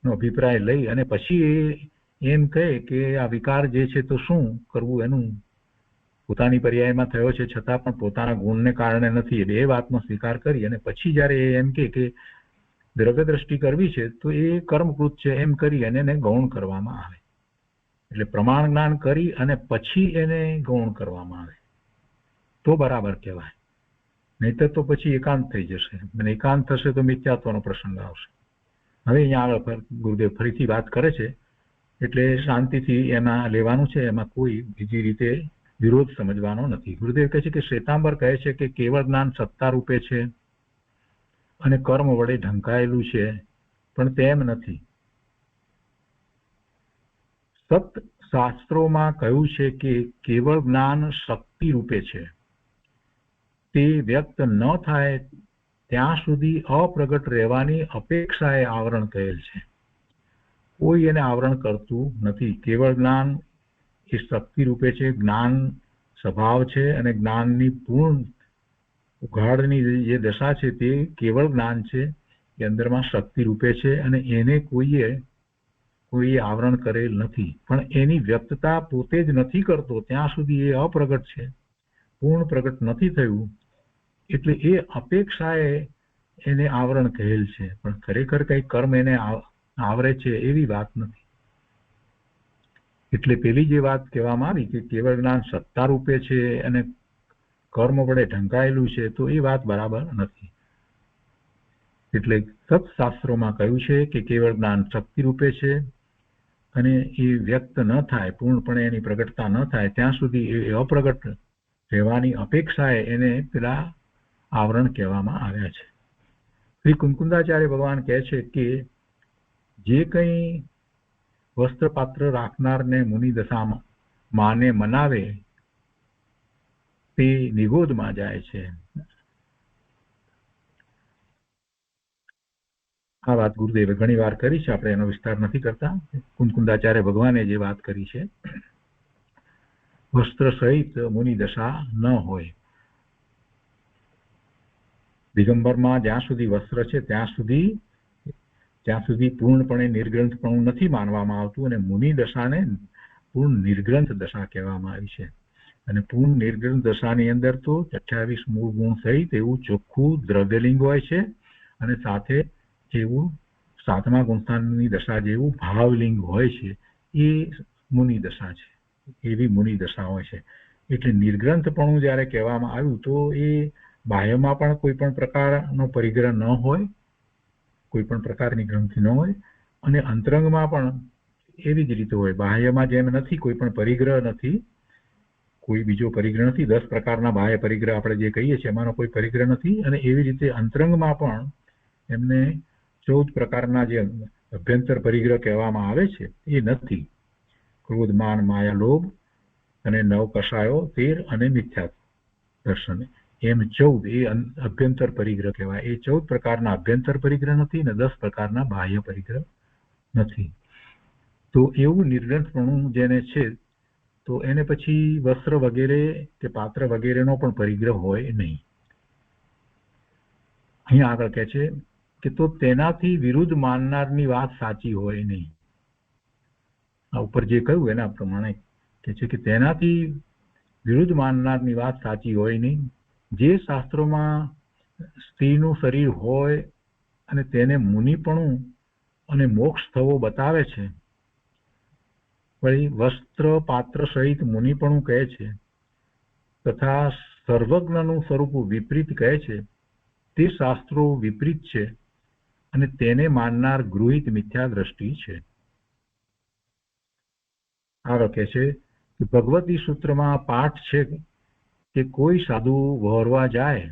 નો અભિપ્રાય લઈ અને પછી એમ કહે કે આ વિકાર જે છે તો શું કરવું એનું, પોતાની પર્યાયમાં થયો છે છતાં પણ પોતાના ગુણને કારણે નથી, એ બે વાતનો સ્વીકાર કરી અને પછી જયારે એમ કે દ્રવ્ય દ્રષ્ટિ કરવી છે તો એ કર્મકૃત છે એમ કરી અને એને ગૌણ કરવામાં આવે. એટલે પ્રમાણ જ્ઞાન કરી અને પછી એને ગૌણ કરવામાં આવે તો બરાબર કહેવાય. નહીતર તો પછી એકાંત થઈ જશે, અને એકાંત થશે તો મિથ્યાત્વનો પ્રસંગ આવશે. હવે અહીંયા આગળ ગુરુદેવ ફરીથી વાત કરે છે, એટલે શાંતિથી એમાં લેવાનું છે, એમાં કોઈ બીજી રીતે વિરોધ સમજવાનો નથી. ગુરુદેવ કહે છે કે શ્વેતાંબર કહે છે કે કેવળ જ્ઞાન સત્તા રૂપે છે અને કર્મ વડે ઢંકાયેલું છે, પણ તેમ નથી. સત શાસ્ત્રોમાં કહ્યું છે કે કેવળ જ્ઞાન શક્તિ રૂપે છે. તે વ્યક્ત ન થાય ત્યાં સુધી અપ્રગટ રહેવાની અપેક્ષાએ આવરણ કહેલ છે. કોઈ એને આવરણ કરતું નથી. કેવળ જ્ઞાન એ શક્તિ રૂપે છે, જ્ઞાન સ્વભાવ છે, અને જ્ઞાનની પૂર્ણ ઉઘાડની જે દશા છે તે કેવળ જ્ઞાન છે, એ અંદરમાં શક્તિ રૂપે છે, અને એને કોઈએ આવરણ કરેલ નથી. પણ એની વ્યક્તતા પોતે જ નથી કરતો ત્યાં સુધી એ અપ્રગટ છે, પૂર્ણ પ્રગટ નથી થયું, એટલે એ અપેક્ષાએ એને આવરણ કહેલ છે. પણ ખરેખર કઈ કર્મ એને આવરે છે એવી વાત નથી. એટલે પેલી જે વાત કહેવામાં આવી કે કેવળ જ્ઞાન સત્તા રૂપે છે અને કર્મ વડે ઢંકાયેલું છે, તો એ વાત બરાબર નથી. એટલે સત્શાસ્ત્રોમાં કહ્યું છે કે કેવળ જ્ઞાન શક્તિ રૂપે છે, અને એ વ્યક્ત ન થાય, પૂર્ણપણે એની પ્રગટતા ન થાય ત્યાં સુધી એ અપ્રગટ રહેવાની અપેક્ષાએ એને પેલા આવરણ કહેવામાં આવ્યા છે. શ્રી કુંકુંદાચાર્ય ભગવાન કહે છે કે જે કંઈ વસ્ત્રપાત્ર રાખનારને મુનિ દશામાં માને મનાવે તે નિગોદમાં જાય છે. આ વાત ગુરુદેવે ઘણી વાર કરી છે, આપણે એનો વિસ્તાર નથી કરતા. કુંકુંદાચાર્ય ભગવાને જે વાત કરી છે, વસ્ત્ર સહિત મુનિ દશા ન હોય. દિગંબરમાં જ્યાં સુધી વસ્ત્ર છે ત્યાં સુધી પૂર્ણપણે નિર્ગ્રંથપણું નથી માનવામાં આવતું, અને મુનિ દશાને પૂર્ણ નિર્ગ્રંથ દશા કહેવામાં આવી છે. અને પૂર્ણ નિર્ગ્રંથ દશાની અંદર તો 28 મૂળ ગુણ સહિત એવું ચોખ્ખું દ્રવ્યલિંગ હોય છે, અને સાથે એવું 7મા ગુણસ્થાનની દશા જેવું ભાવલિંગ હોય છે. એ મુનિ દશા છે, એવી મુનિ દશા હોય છે. એટલે નિર્ગ્રંથપણું જ્યારે કહેવામાં આવ્યું તો એ બાહ્યમાં પણ કોઈ પણ પ્રકારનો પરિગ્રહ ન હોય, કોઈ પણ પ્રકારની ગ્રંથિ ન હોય, અને અંતરંગમાં પણ એવી જ રીતે હોય. બાહ્યમાં જેમ નથી, કોઈ પણ પરિગ્રહ નથી, કોઈ બીજો પરિગ્રહ નથી. 10 પ્રકારના બાહ્ય પરિગ્રહ આપણે જે કહીએ છીએ એમાંનો કોઈ પરિગ્રહ નથી. અને એવી રીતે અંતરંગમાં પણ એમને 14 પ્રકારના જે અભ્યંતર પરિગ્રહ કહેવામાં આવે છે એ નથી. ક્રોધ, માન, માયા, લોભ અને 9 કષાયો, 13 અને મિથ્યા દર્શન, એમ 14 એ અભ્યંતર પરિગ્રહ કહેવાય. એ 14 પ્રકારના અભ્યંતર પરિગ્રહ નથી અને 10 પ્રકારના બાહ્ય પરિગ્રહ નથી. તો એવું નિર્ગ્રંથપણું જેને છે, તો એને પછી વસ્ત્ર વગેરે કે પાત્ર વગેરેનો પણ પરિગ્રહ હોય નહીં. અહીંયા આગળ કહે છે કે તો તેનાથી વિરુદ્ધ માનનારની વાત સાચી હોય નહીં. આ ઉપર જે કહ્યું એના પ્રમાણે કહે છે કે તેનાથી વિરુદ્ધ માનનારની વાત સાચી હોય નહીં. જે શાસ્ત્રોમાં સ્ત્રીનું શરીર હોય અને તેને મુનિપણું અને મોક્ષ થવો બતાવે છે, વળી વસ્ત્ર પાત્ર સહિત મુનિપણું કહે છે, તથા સર્વજ્ઞનું સ્વરૂપ વિપરીત કહે છે, તે શાસ્ત્રો વિપરીત છે અને તેને માનનાર ગૃહિત મિથ્યા દ્રષ્ટિ છે. આગળ કહે છે કે ભગવતી સૂત્રમાં પાઠ છે કે કોઈ સાધુ વહોરવા જાય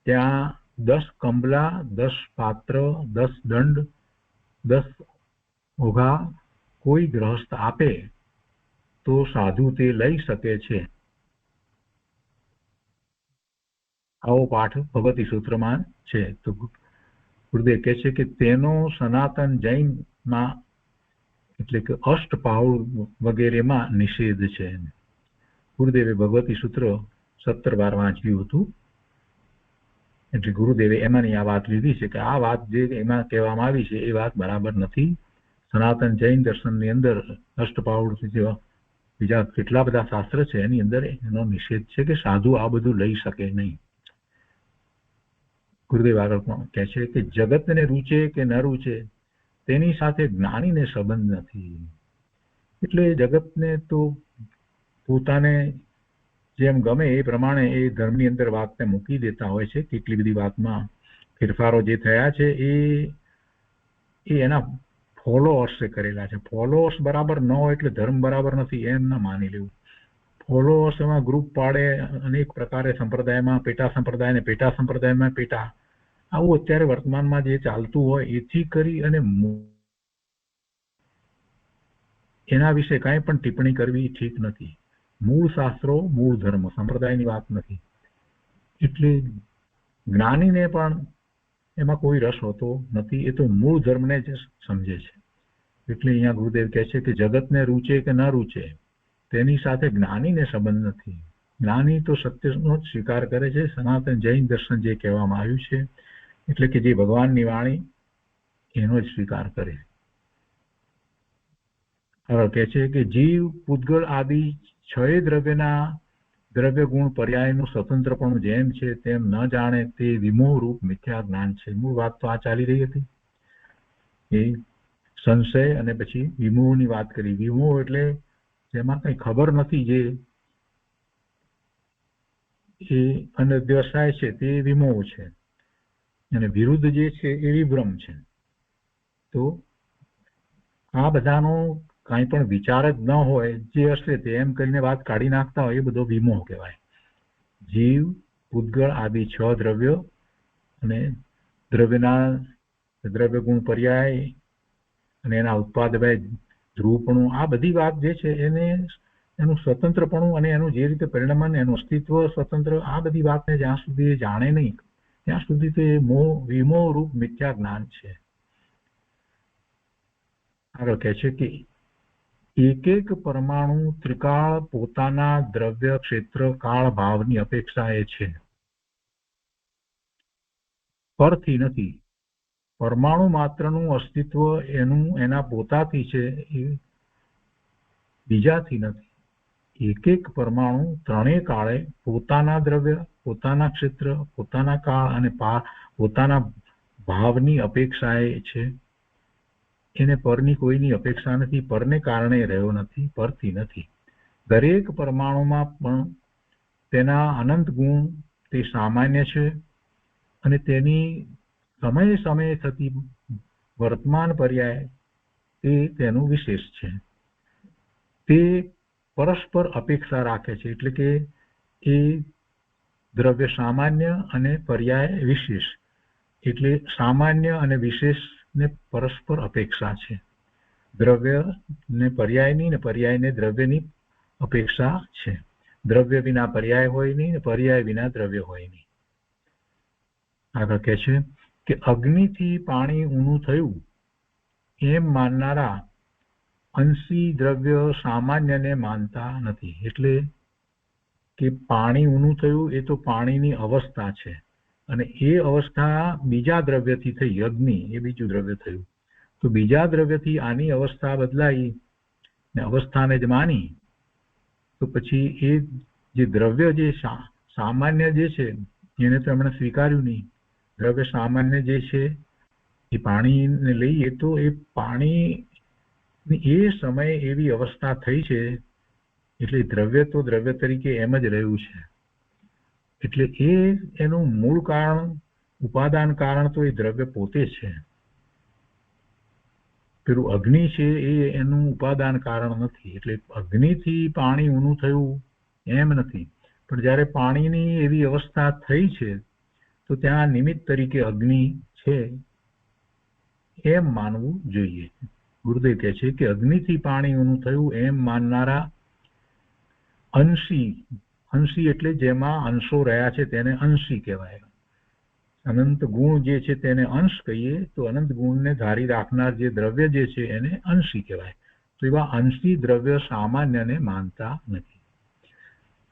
ત્યાં 10 કંબલા, 10 પાત્ર, 10 દંડ, 10 ઓઘા કોઈ ગ્રહસ્થ આપે તો સાધુ તે લઈ શકે છે. આવો પાઠ ભગવતી સૂત્રમાં છે. તો ગુરુદેવ કહે છે કે તેનો સનાતન જૈનમાં એટલે કે અષ્ટપાઉલ વગેરેમાં નિષેધ છે. ગુરુદેવે ભગવતી સૂત્ર 17 વાર વાંચ્યું હતું, એટલે ગુરુદેવે એમાંની આ વાત લીધી છે કે આ વાત જે એમાં કહેવામાં આવી છે એ વાત બરાબર નથી. સનાતન જૈન દર્શનની અંદર અષ્ટપાઉલ જેવા બીજા કેટલા બધા શાસ્ત્ર છે એની અંદર એનો નિષેધ છે કે સાધુ આ બધું લઈ શકે નહીં. ગુરુદેવ આગળ કહે છે કે જગતને રૂચે કે ન રૂચે તેની સાથે જ્ઞાનીને સંબંધ નથી. એટલે જગતને તો પોતાને જેમ ગમે એ પ્રમાણે એ ધર્મની અંદર વાતને મૂકી દેતા હોય છે. કેટલી બધી વાતમાં ફેરફારો જે થયા છે એ એના ફોલોઅર્સે કરેલા છે. ફોલોઅર્સ બરાબર ન હોય એટલે ધર્મ બરાબર નથી એમ ના માની લેવું. ફોલોઅર્સ એમાં ગ્રુપ પાડે અનેક પ્રકારે, સંપ્રદાયમાં પેટા સંપ્રદાય ને પેટા સંપ્રદાયમાં પેટા, આવું અત્યારે વર્તમાનમાં જે ચાલતું હોય એથી કરી અને એના વિશે કાંઈ પણ ટિપ્પણી કરવી ઠીક નથી. મૂળ શાસ્ત્રો, મૂળ ધર્મ, સંપ્રદાયની વાત નથી. એટલે જ્ઞાનીને પણ એમાં કોઈ રસ હોતો નથી. એ તો મૂળ ધર્મને જ સમજે છે. એટલે અહીંયા ગુરુદેવ કહે છે કે જગતને રૂચે કે ન રૂચે તેની સાથે જ્ઞાનીને સંબંધ નથી. જ્ઞાની તો સત્યનો જ સ્વીકાર કરે છે. સનાતન જૈન દર્શન જે કહેવામાં આવ્યું છે એટલે કે જે ભગવાનની વાણી એનો જ સ્વીકાર કરે. હવે કહે છે કે જીવ, પૂતગળ આદિ છ દ્રવ્યના દ્રવ્ય ગુણ પર્યાયનું સ્વતંત્રપણું જેમ છે તેમ ન જાણે તે વિમોહ રૂપ મિથ્યા જ્ઞાન છે. મૂળ વાત તો આ ચાલી રહી હતી. એ સંશય અને પછી વિમોહની વાત કરી. વિમોહ એટલે જેમાં કઈ ખબર નથી, જે એ અનધ્યવસાય છે તે વિમોહ છે, અને વિરુદ્ધ જે છે એ વિભ્રમ છે. તો આ બધાનો કાંઈ પણ વિચાર જ ન હોય, જે હશે તે એમ કરીને વાત કાઢી નાખતા હોય, એ બધો વિમોહ કહેવાય. જીવ, પૂતગળ આદિ છ દ્રવ્યો અને દ્રવ્યના દ્રવ્ય ગુણ પર્યાય અને એના ઉત્પાદભાઈ ધ્રુવપણું, આ બધી વાત જે છે એને એનું સ્વતંત્રપણું અને એનું જે રીતે પરિણમન, એનું અસ્તિત્વ સ્વતંત્ર, આ બધી વાતને જ્યાં સુધી એ જાણે નહીં ત્યાં સુધી તો એ વિમોહ રૂપ મિથ્યા જ્ઞાન છે. આગળ કહે છે કે એક એક પરમાણુ ત્રિકાળ પોતાના દ્રવ્ય ક્ષેત્ર કાળ ભાવની અપેક્ષા એ છે, પરથી નથી. પરમાણુ માત્રનું અસ્તિત્વ એનું એના પોતાથી છે, એ બીજાથી નથી. એક એક પરમાણુ ત્રણેય કાળે પોતાના દ્રવ્ય, પોતાના ક્ષેત્ર, પોતાના કાળ અને પોતાના ભાવની અપેક્ષા એ છે. એને પરની કોઈની અપેક્ષા નથી, પરને કારણે રહ્યો નથી, પરથી નથી. દરેક પરમાણુમાં પણ તેના અનંત ગુણ તે સામાન્ય છે, અને તેની સમયે સમયે થતી વર્તમાન પર્યાય તે તેનું વિશેષ છે. તે પરસ્પર અપેક્ષા રાખે છે. એટલે કે એ દ્રવ્ય સામાન્ય અને પર્યાય વિશેષ, એટલે સામાન્ય અને વિશેષને પરસ્પર અપેક્ષા છે. દ્રવ્ય ને પર્યાયની ને પર્યાયને દ્રવ્યની અપેક્ષા છે. દ્રવ્ય વિના પર્યાય હોય નહીં ને પર્યાય વિના દ્રવ્ય હોય નહીં. આગળ કહે છે કે અગ્નિથી પાણી ઊનું થયું એમ માનનારા અંશી દ્રવ્ય સામાન્યને માનતા નથી. એટલે કે પાણી ઊનું થયું એ તો પાણીની અવસ્થા છે, અને એ અવસ્થા બીજા દ્રવ્યથી થઈ. અગ્નિ એ બીજું દ્રવ્ય થયું, તો બીજા દ્રવ્યથી આની અવસ્થા બદલાઈ ને અવસ્થાને જ માની, તો પછી એ જે દ્રવ્ય જે સામાન્ય જે છે એને તો એમણે સ્વીકાર્યું નહીં. દ્રવ્ય સામાન્ય જે છે એ પાણીને લઈએ તો એ પાણી એ સમયે એવી અવસ્થા થઈ છે, એટલે દ્રવ્ય તો દ્રવ્ય તરીકે એમ જ રહ્યું છે. એટલે એ એનું મૂળ કારણ, ઉપાદાન કારણ તો એ દ્રવ્ય પોતે છે. પેલું અગ્નિ છે એ એનું ઉપાદાન કારણ નથી. એટલે અગ્નિથી પાણી ઊનું થયું એમ નથી, પણ જ્યારે પાણીની એવી અવસ્થા થઈ છે તો ત્યાં નિમિત્ત તરીકે અગ્નિ છે એમ માનવું જોઈએ. ગુરુદેવ કહે છે કે અગ્નિથી પાણી ઊનું થયું એમ માનનારા અંશી, અંશી એટલે જેમાં અંશો રહ્યા છે તેને અંશી કહેવાય. અનંત ગુણ જે છે તેને અંશ કહીએ, તો અનંત ગુણને ધારી રાખનાર જે દ્રવ્ય જે છે એને અંશી કહેવાય. તો એવા અંશી દ્રવ્ય સામાન્યને માનતા નથી.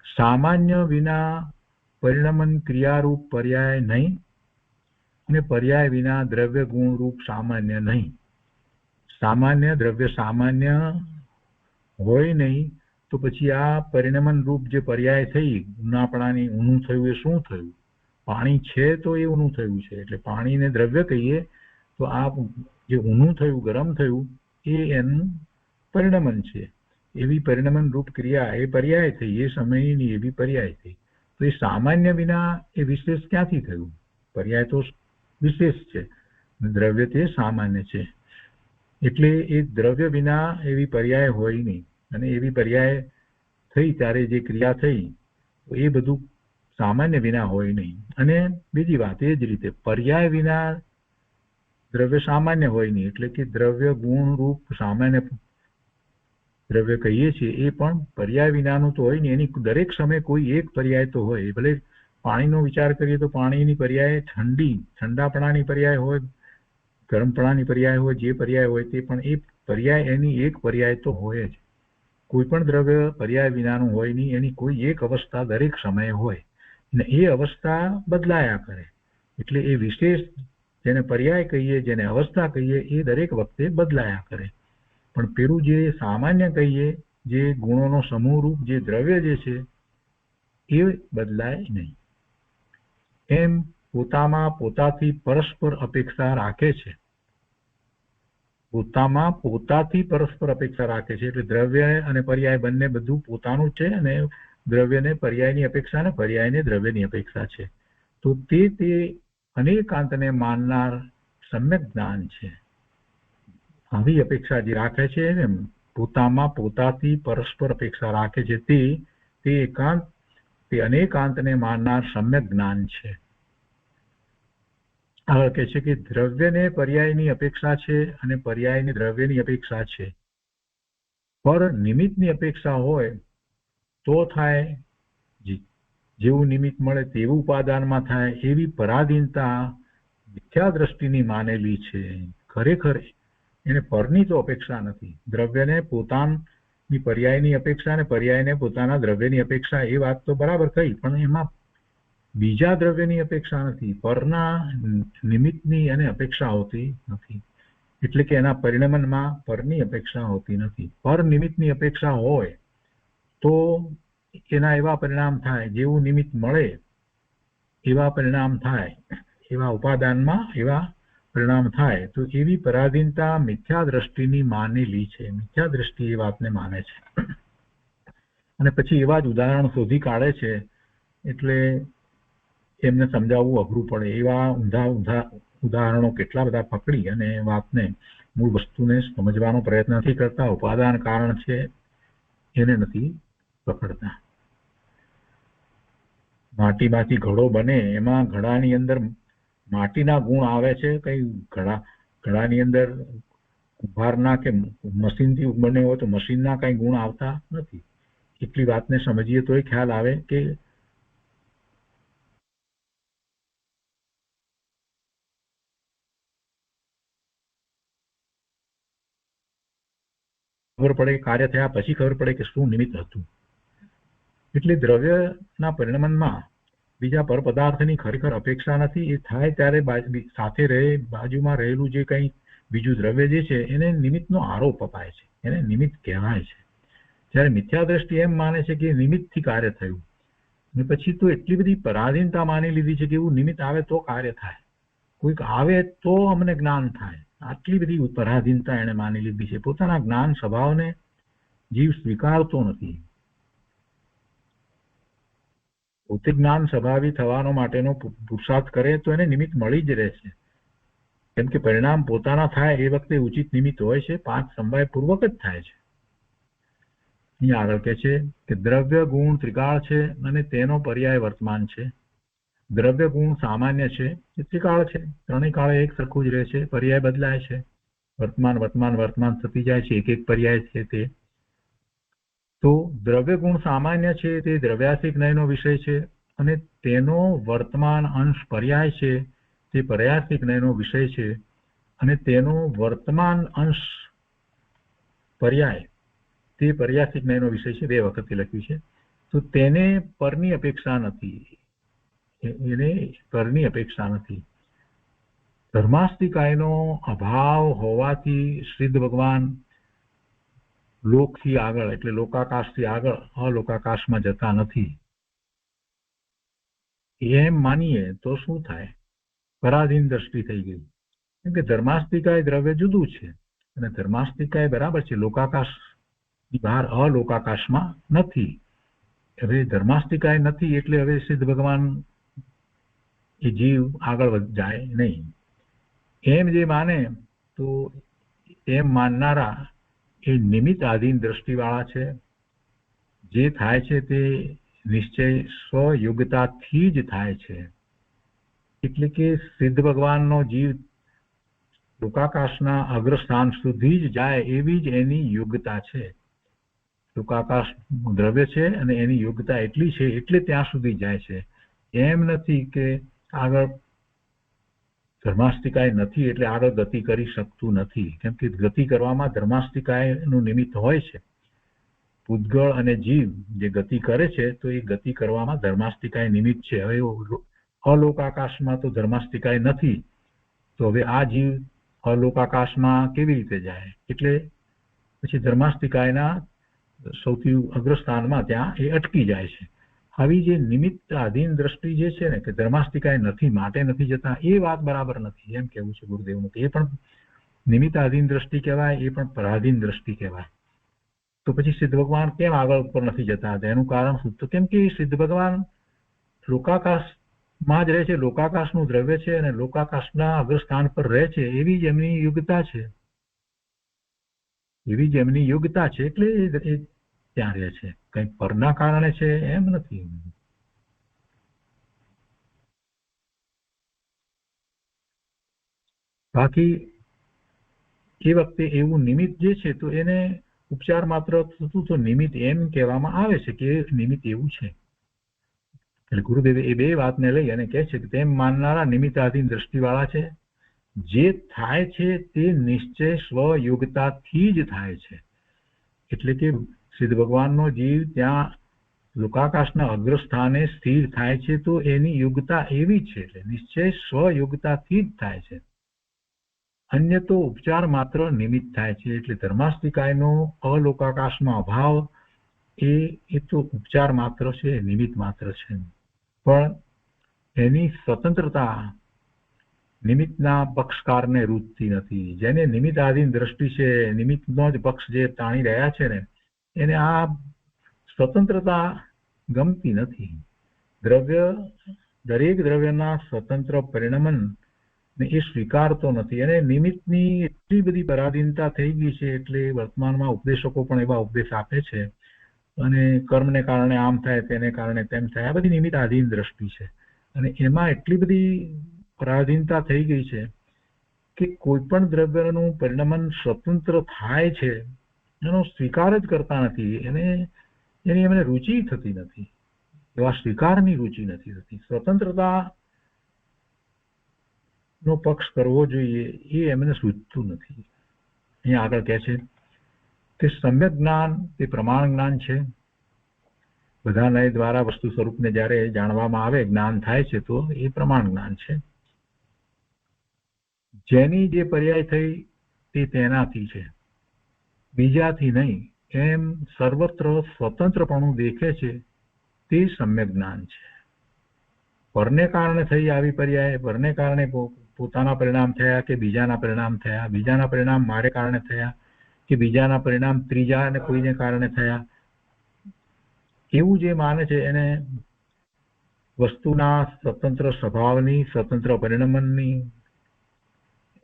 સામાન્ય વિના પરિણમન ક્રિયારૂપ પર્યાય નહીં, અને પર્યાય વિના દ્રવ્ય ગુણરૂપ સામાન્ય નહીં. સામાન્ય દ્રવ્ય સામાન્ય હોય નહીં તો પછી આ પરિણમન રૂપ જે પર્યાય થઈ, ઊનાપણાની ઊનું થયું એ શું થયું? પાણી છે તો એ ઊનું થયું છે, એટલે પાણીને દ્રવ્ય કહીએ તો આ જે ઊનું થયું, ગરમ થયું, એ એનું પરિણમન છે. એવી પરિણમન રૂપ ક્રિયા એ પર્યાય થઈ, એ સમયની એવી પર્યાય થઈ. તો એ સામાન્ય વિના એ વિશેષ ક્યાંથી થયું? પર્યાય તો વિશેષ છે, દ્રવ્ય તે સામાન્ય છે. એટલે એ દ્રવ્ય વિના એવી પર્યાય હોય નહીં. અને એવી પર્યાય થઈ ત્યારે જે ક્રિયા થઈ એ બધું સામાન્ય વિના હોય નહીં. અને બીજી વાત એ જ રીતે પર્યાય વિના દ્રવ્ય સામાન્ય હોય નહીં. એટલે કે દ્રવ્ય ગુણ રૂપ સામાન્ય દ્રવ્ય કહીએ છીએ એ પણ પર્યાય વિનાનું તો હોય નહીં. એની દરેક સમયે કોઈ એક પર્યાય તો હોય. ભલે પાણીનો વિચાર કરીએ તો પાણીની પર્યાય ઠંડાપણાની પર્યાય હોય, ગરમપણાની પર્યાય હોય, જે પર્યાય હોય તે પણ એ પર્યાય એની એક પર્યાય તો હોય જ. કોઈ પણ દ્રવ્ય પર્યાય વિનાનું હોય નહીં. એની કોઈ એક અવસ્થા દરેક સમયે હોય અને એ અવસ્થા બદલાયા કરે. એટલે એ વિશેષ જેને પર્યાય કહીએ, જેને અવસ્થા કહીએ, એ દરેક વખતે બદલાયા કરે. પણ પેલું જે સામાન્ય કહીએ, જે ગુણોનો સમૂહ રૂપ જે દ્રવ્ય જે છે એ બદલાય નહીં. એમ પોતામાં પોતાથી પરસ્પર અપેક્ષા રાખે છે. પોતામાં પોતાથી પરસ્પર અપેક્ષા રાખે છે. એટલે દ્રવ્ય અને પર્યાય બંને બધું પોતાનું છે અને દ્રવ્યને પર્યાયની અપેક્ષા અને પર્યાયને દ્રવ્યની અપેક્ષા છે. તો તે અનેકાંતને માનનાર સમ્યક જ્ઞાન છે. આવી અપેક્ષા જે રાખે છે એમ પોતામાં પોતાથી પરસ્પર અપેક્ષા રાખે છે તે અનેકાંતને માનનાર સમ્યક જ્ઞાન છે. આગળ કહે છે કે દ્રવ્યને પર્યાયની અપેક્ષા છે અને પર્યાયને દ્રવ્યની અપેક્ષા છે. પર નિમિત્તની અપેક્ષા હોય તો થાય, જેવું નિમિત્ત મળે તેવું ઉપાદાનમાં થાય. એવી પરાધીનતા મિથ્યા દ્રષ્ટિની માનેલી છે. ખરેખર એને પરની તો અપેક્ષા નથી. દ્રવ્યને પોતાની પર્યાયની અપેક્ષા અને પર્યાયને પોતાના દ્રવ્યની અપેક્ષા, એ વાત તો બરાબર કહી, પણ એમાં બીજા દ્રવ્યની અપેક્ષા નથી. પરના નિમિત્તની અને અપેક્ષા હોતી નથી. એટલે કે એના પરિણમનમાં પરની અપેક્ષા હોતી નથી. પર નિમિત્તની અપેક્ષા હોય તો એના એવા પરિણામ થાય, જેવું નિમિત્ત મળે એવા પરિણામ થાય, એવા ઉપાદાનમાં એવા પરિણામ થાય. તો એવી પરાધીનતા મિથ્યા દ્રષ્ટિની માનેલી છે. મિથ્યા દ્રષ્ટિ એ વાતને માને છે. અને પછી એવા જ ઉદાહરણ શોધી કાઢે છે. એટલે એમને સમજાવવું અઘરું પડે. એવા ઊંધા ઉદાહરણો કેટલા બધા પકડી અને વાતને મૂળ વસ્તુને સમજવાનો પ્રયત્ન નથી કરતા. ઉપાદાન કારણ છે એને નથી પકડતા. માટીમાંથી ઘડો બને, એમાં ઘડાની અંદર માટીના ગુણ આવે છે. કઈ ઘડાની અંદર કુંભારના કે મશીનથી બને હોય તો મશીનના કઈ ગુણ આવતા નથી. એટલી વાતને સમજીએ તો એ ખ્યાલ આવે કે ખબર પડે, કાર્ય થયા પછી ખબર પડે કે શું નિમિત્ત હતું. એટલે દ્રવ્યના પરિણમનમાં બીજા પર પદાર્થની ખરેખર અપેક્ષા નથી. એ થાય ત્યારે સાથે રહે બાજુમાં રહેલું જે કંઈ બીજું દ્રવ્ય જે છે એને નિમિત્તનો આરોપ અપાય છે, એને નિમિત્ત કહેવાય છે. જ્યારે મિથ્યા દ્રષ્ટિ એમ માને છે કે નિમિત્તથી કાર્ય થયું, અને પછી તો એટલી બધી પરાધીનતા માની લીધી છે કે એવું નિમિત્ત આવે તો કાર્ય થાય, કોઈક આવે તો અમને જ્ઞાન થાય. આટલી બધી પરાધીનતા એને માની લીધી છે. પોતાના જ્ઞાન સ્વભાવને જીવ સ્વીકારતો નથી. પોતે જ્ઞાન સ્વભાવી થવાનો માટેનો પુરુષાર્થ કરે તો એને નિમિત્ત મળી જ રહેશે. કેમ કે પરિણામ પોતાના થાય એ વખતે ઉચિત નિમિત્ત હોય છે, 5 સમવાય પૂર્વક જ થાય છે. અહીં આગળ કહે છે કે દ્રવ્ય ગુણ ત્રિકાળ છે અને તેનો પર્યાય વર્તમાન છે. દ્રવ્ય ગુણ સામાન્ય છે, એ ત્રિકાળ છે, ત્રણેય કાળે એક સરખું જ રહે છે. પર્યાય બદલાય છે, વર્તમાન વર્તમાન વર્તમાન થતી જાય છે, એક એક પર્યાય છે તે. તો દ્રવ્ય ગુણ સામાન્ય છે, તે દ્રવ્યાસિક નયનો વિષય છે, અને તેનો વર્તમાન અંશ પર્યાય છે, તે પર્યાસિક નયનો વિષય છે, અને તેનો વર્તમાન અંશ પર્યાય તે પર્યાસિક નયનો વિષય છે. 2 વખત લખ્યું છે. તો તેને પરની અપેક્ષા નથી, એને પરની અપેક્ષા નથી. ધર્માસ્તિકાયનો અભાવ હોવાથી સિદ્ધ ભગવાન લોકથી આગળ એટલે લોકાકાશથી આગળ અલોકાકાશમાં જતા નથી. એમ માનીએ તો શું થાય? પરાધીન દ્રષ્ટિ થઈ ગઈ. કેમ કે ધર્માસ્તિકાય દ્રવ્ય જુદું છે અને ધર્માસ્તિકાય બરાબર છે, લોકાકાશ બહાર અલોકાકાશમાં નથી. હવે ધર્માસ્તિકાય નથી એટલે હવે સિદ્ધ ભગવાન એ જીવ આગળ જાય નહીં. એમ જે માને તો એમ માનનારા એ નિમિત્ત આધીન દ્રષ્ટિવાળા છે. જે થાય છે તે નિશ્ચય સ્વયોગ્યતાથી જ થાય છે. એટલે કે સિદ્ધ ભગવાનનો જીવ લોકાકાશના અગ્રસ્થાન સુધી જ જાય એવી જ એની યોગ્યતા છે. લોકાકાશ દ્રવ્ય છે અને એની યોગ્યતા એટલી છે એટલે ત્યાં સુધી જાય છે. એમ નથી કે આગળ ધર્માસ્તિકાય નથી એટલે આગળ ગતિ કરી શકતું નથી. કેમ કે ગતિ કરવામાં ધર્માસ્તિકાયનું નિમિત્ત હોય છે. પૂતગળ અને જીવ જે ગતિ કરે છે તો એ ગતિ કરવામાં ધર્માસ્તિકાય નિમિત્ત છે. હવે અલોકાકાશમાં તો ધર્માસ્તિકાય નથી, તો હવે આ જીવ અલોકાકાશમાં કેવી રીતે જાય? એટલે પછી ધર્માસ્તિકાયના સૌથી અગ્રસ્થાનમાં ત્યાં એ અટકી જાય છે. આવી જે નિમિત્ત આધીન દ્રષ્ટિ જે છે ને કે ધર્માસ્તિકાય નથી માટે નથી જતા, એ વાત બરાબર નથી એમ કેવું છે ગુરુદેવનું. એ પણ નિમિત્ત આધીન દ્રષ્ટિ કહેવાય, એ પણ પરાધીન દ્રષ્ટિ કહેવાય. તો પછી સિદ્ધ ભગવાન કેમ આગળ ઉપર નથી જતા? એનું કારણ શું? તો કેમ કે સિદ્ધ ભગવાન લોકાકાશમાં જ રહે છે, લોકાકાશનું દ્રવ્ય છે અને લોકાકાશના અગ્રસ્થાન પર રહે છે. એવી જ એમની યોગ્યતા છે, એવી જ એમની યોગ્યતા છે એટલે એ ત્યાં રહે છે. કઈ પરના કારણે છે એમ નથી. બાકી એ વખતે એવું નિમિત્ત જે છે તો એને ઉપચાર માત્ર થતું તો નિમિત્ત એમ કહેવામાં આવે છે કે નિમિત્ત એવું છે. એટલે ગુરુદેવે એ બે વાતને લઈ અને કહે છે કે તેમ માનનારા નિમિત્તાધીન દ્રષ્ટિવાળા છે. જે થાય છે તે નિશ્ચય સ્વયોગ્યતાથી જ થાય છે. એટલે કે સિદ્ધ ભગવાનનો જીવ ત્યાં લોકાકાશના અગ્રસ્થાને સ્થિર થાય છે તો એની યોગ્યતા એવી છે, એટલે નિશ્ચય સ્વયોગ્યતાથી જ થાય છે. અન્ય તો ઉપચાર માત્ર નિમિત્ત થાય છે. એટલે ધર્માસ્તિકાયનો અલોકાકાશમાં અભાવ એ તો ઉપચાર માત્ર છે, નિમિત્ત માત્ર છે. પણ એની સ્વતંત્રતા નિમિત્તના પક્ષકારને રૂચતી નથી. જેને નિમિત્તાધીન દ્રષ્ટિ છે, નિમિત્તનો જ પક્ષ જે તાણી રહ્યા છે ને, એને આ સ્વતંત્રતા ગમતી નથી. દરેક દ્રવ્યના સ્વતંત્ર પરિણમન ને એ સ્વીકારતો નથી. અને નિમિત્તની એટલી બધી પરાધીનતા થઈ ગઈ છે એટલે વર્તમાનમાં ઉપદેશકો પણ એવા ઉપદેશ આપે છે. અને કર્મને કારણે આમ થાય, તેને કારણે તેમ થાય, આ બધી નિમિત્તાધીન દ્રષ્ટિ છે. અને એમાં એટલી બધી પરાધીનતા થઈ ગઈ છે કે કોઈ પણ દ્રવ્યનું પરિણમન સ્વતંત્ર થાય છે એનો સ્વીકાર જ કરતા નથી. એની એમને રુચિ થતી નથી, એવા સ્વીકારની રુચિ નથી થતી. સ્વતંત્રતા નો પક્ષ કરવો જોઈએ એ એમને સૂચતું નથી. અહીંયા આગળ કહે છે કે સમ્યક જ્ઞાન એ પ્રમાણ જ્ઞાન છે. બધા નય દ્વારા વસ્તુ સ્વરૂપને જ્યારે જાણવામાં આવે, જ્ઞાન થાય છે તો એ પ્રમાણ જ્ઞાન છે. જેની જે પર્યાય થઈ તે તેનાથી છે, બીજાથી નહીં, એમ સર્વત્ર સ્વતંત્રપણું દેખે છે તે સમ્યક જ્ઞાન છે. પરને કારણે થઈ આવી પર્યાય, પરને કારણે પોતાના પરિણામ થયા કે બીજાના પરિણામ થયા, બીજાના પરિણામ મારે કારણે થયા કે બીજાના પરિણામ ત્રીજા અને કોઈને કારણે થયા, એવું જે માને છે એને વસ્તુના સ્વતંત્ર સ્વભાવની, સ્વતંત્ર પરિણમનની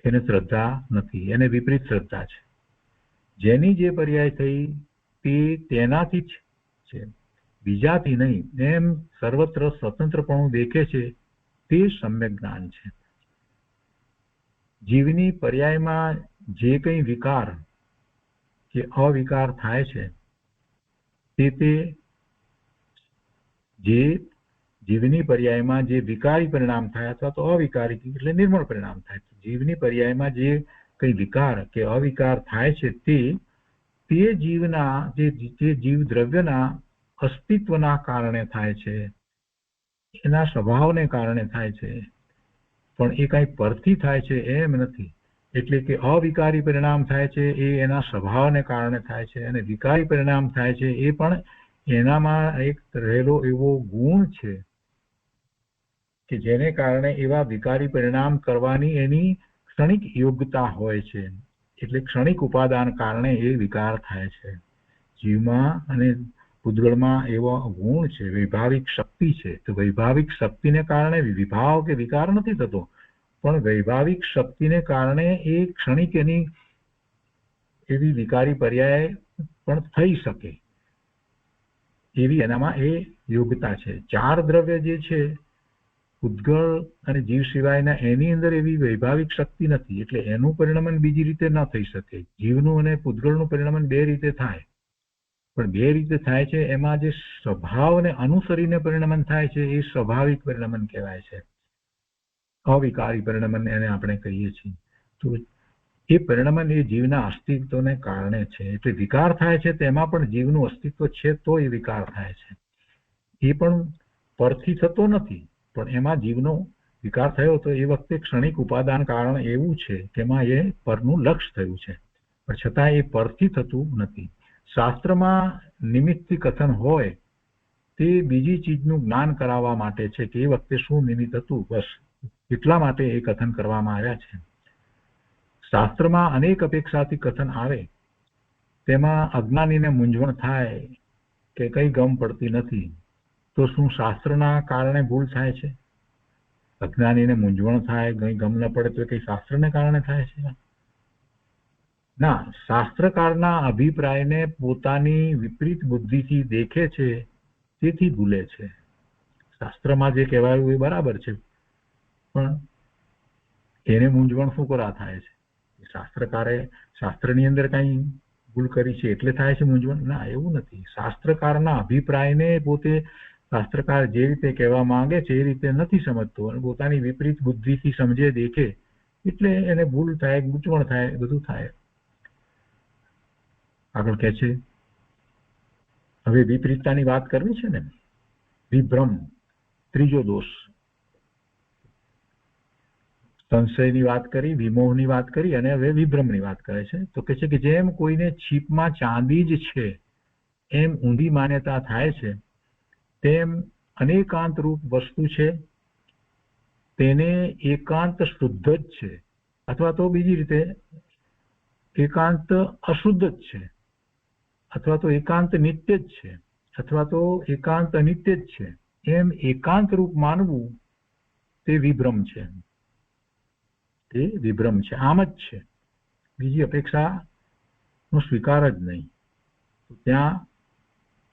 એને શ્રદ્ધા નથી, એને વિપરીત શ્રદ્ધા છે. જેની જે પર્યાય થઈ તે તેનાથી જ છે, બીજાથી નહીં, એમ સર્વત્ર સ્વતંત્રપણું દેખે છે તે સમ્યક જ્ઞાન છે. જીવની પર્યાયમાં જે કંઈ વિકાર કે અવિકાર થાય છે તે જે જીવની પર્યાયમાં જે વિકારી પરિણામ થાય અથવા તો અવિકારી એટલે નિર્મળ પરિણામ થાય, જીવની પર્યાયમાં જે કંઈ વિકાર કે અવિકાર થાય છે તે જીવના જે જીવ દ્રવ્યના અસ્તિત્વના કારણે થાય છે, એના સ્વભાવને કારણે થાય છે. પણ એ કઈ પરથી થાય છે એમ નથી. એટલે કે અવિકારી પરિણામ થાય છે એ એના સ્વભાવને કારણે થાય છે, અને વિકારી પરિણામ થાય છે એ પણ એનામાં એક રહેલો એવો ગુણ છે કે જેને કારણે એવા વિકારી પરિણામ કરવાની એની ક્ષણિક યોગ્યતા હોય છે. એટલે ક્ષણિક ઉપાદાન કારણે એ વિકાર થાય છે. જીવમાં અને પૂતગળમાં એવો ગુણ છે, વૈભાવિક શક્તિ છે. તો વૈભાવિક શક્તિને કારણે વિભાવ કે વિકાર નથી થતો, પણ વૈભાવિક શક્તિને કારણે એ ક્ષણિક એવી વિકારી પર્યાય પણ થઈ શકે એવી એનામાં એ યોગ્યતા છે. 4 દ્રવ્ય જે છે પૂતગળ અને જીવ સિવાયના, એની અંદર એવી વૈભાવિક શક્તિ નથી, એટલે એનું પરિણમન બીજી રીતે ન થઈ શકે. જીવનું અને પૂતગળનું પરિણમન 2 રીતે થાય, પણ 2 રીતે થાય છે. એમાં જે સ્વભાવને અનુસરીને પરિણમન થાય છે એ સ્વાભાવિક પરિણમન કહેવાય છે, અવિકારી પરિણમન એને આપણે કહીએ છીએ. તો એ પરિણમન એ જીવના અસ્તિત્વને કારણે છે. એટલે વિકાર થાય છે તેમાં પણ જીવનું અસ્તિત્વ છે તો એ વિકાર થાય છે. એ પણ પરથી થતો નથી, પણ એમાં જીવનો વિકાર થયો તો એ વખતે ક્ષણિક ઉપાદાન કારણ એવું છે કે એમાં એ પરનું લક્ષ થયું છે, પણ છતાં એ પરથી થતું નથી. શાસ્ત્રમાં નિમિત્તથી કથન હોય તે બીજી ચીજનું જ્ઞાન કરાવવા માટે છે કે એ વખતે શું નિમિત્ત હતું, બસ એટલા માટે એ કથન કરવામાં આવ્યા છે. શાસ્ત્રમાં અનેક અપેક્ષાથી કથન આવે, તેમાં અજ્ઞાનીને મૂંઝવણ થાય કે કઈ ગમ પડતી નથી, તો શું શાસ્ત્રના કારણે ભૂલ થાય છે? અજ્ઞાનીને મૂંઝવણ થાય, કઈ ગમ ન પડે તો કઈ શાસ્ત્રને કારણે થાય છે? ના, શાસ્ત્રકારના અભિપ્રાયને પોતાની વિપરીત બુદ્ધિથી દેખે છે તેથી ભૂલે છે. શાસ્ત્રમાં જે કહેવાયું એ બરાબર છે, પણ એને મૂંઝવણ શું કરા થાય છે? શાસ્ત્રકારે શાસ્ત્રની અંદર કઈ ભૂલ કરી છે એટલે થાય છે મૂંઝવણ? ના, એવું નથી. શાસ્ત્રકારના અભિપ્રાયને પોતે શાસ્ત્રકાર જે રીતે કહેવા માંગે છે એ રીતે નથી સમજતો, અને પોતાની વિપરીત બુદ્ધિથી સમજે દેખે એટલે એને ભૂલ થાય, ગૂંચવણ થાય, બધું થાય. આગળ કે છે, હવે વિપરીતતાની વાત કરવી છે ને, વિભ્રમ, ત્રીજો દોષ. સંશયની વાત કરી, વિમોહની વાત કરી, અને હવે વિભ્રમની વાત કરે છે. તો કે છે કે જેમ કોઈને છીપમાં ચાંદી જ છે એમ ઊંધી માન્યતા થાય છે, તેમ અનેકાંત રૂપ વસ્તુ છે તેને એકાંત શુદ્ધ જ છે, અથવા તો બીજી રીતે એકાંત અશુદ્ધ જ છે, અથવા તો એકાંત નિત્ય જ છે, અથવા તો એકાંત અનિત્ય જ છે, એમ એકાંત રૂપ માનવું તે વિભ્રમ છે. તે વિભ્રમ છે, આમ જ છે, બીજી અપેક્ષાનો સ્વીકાર જ નહીં. ત્યાં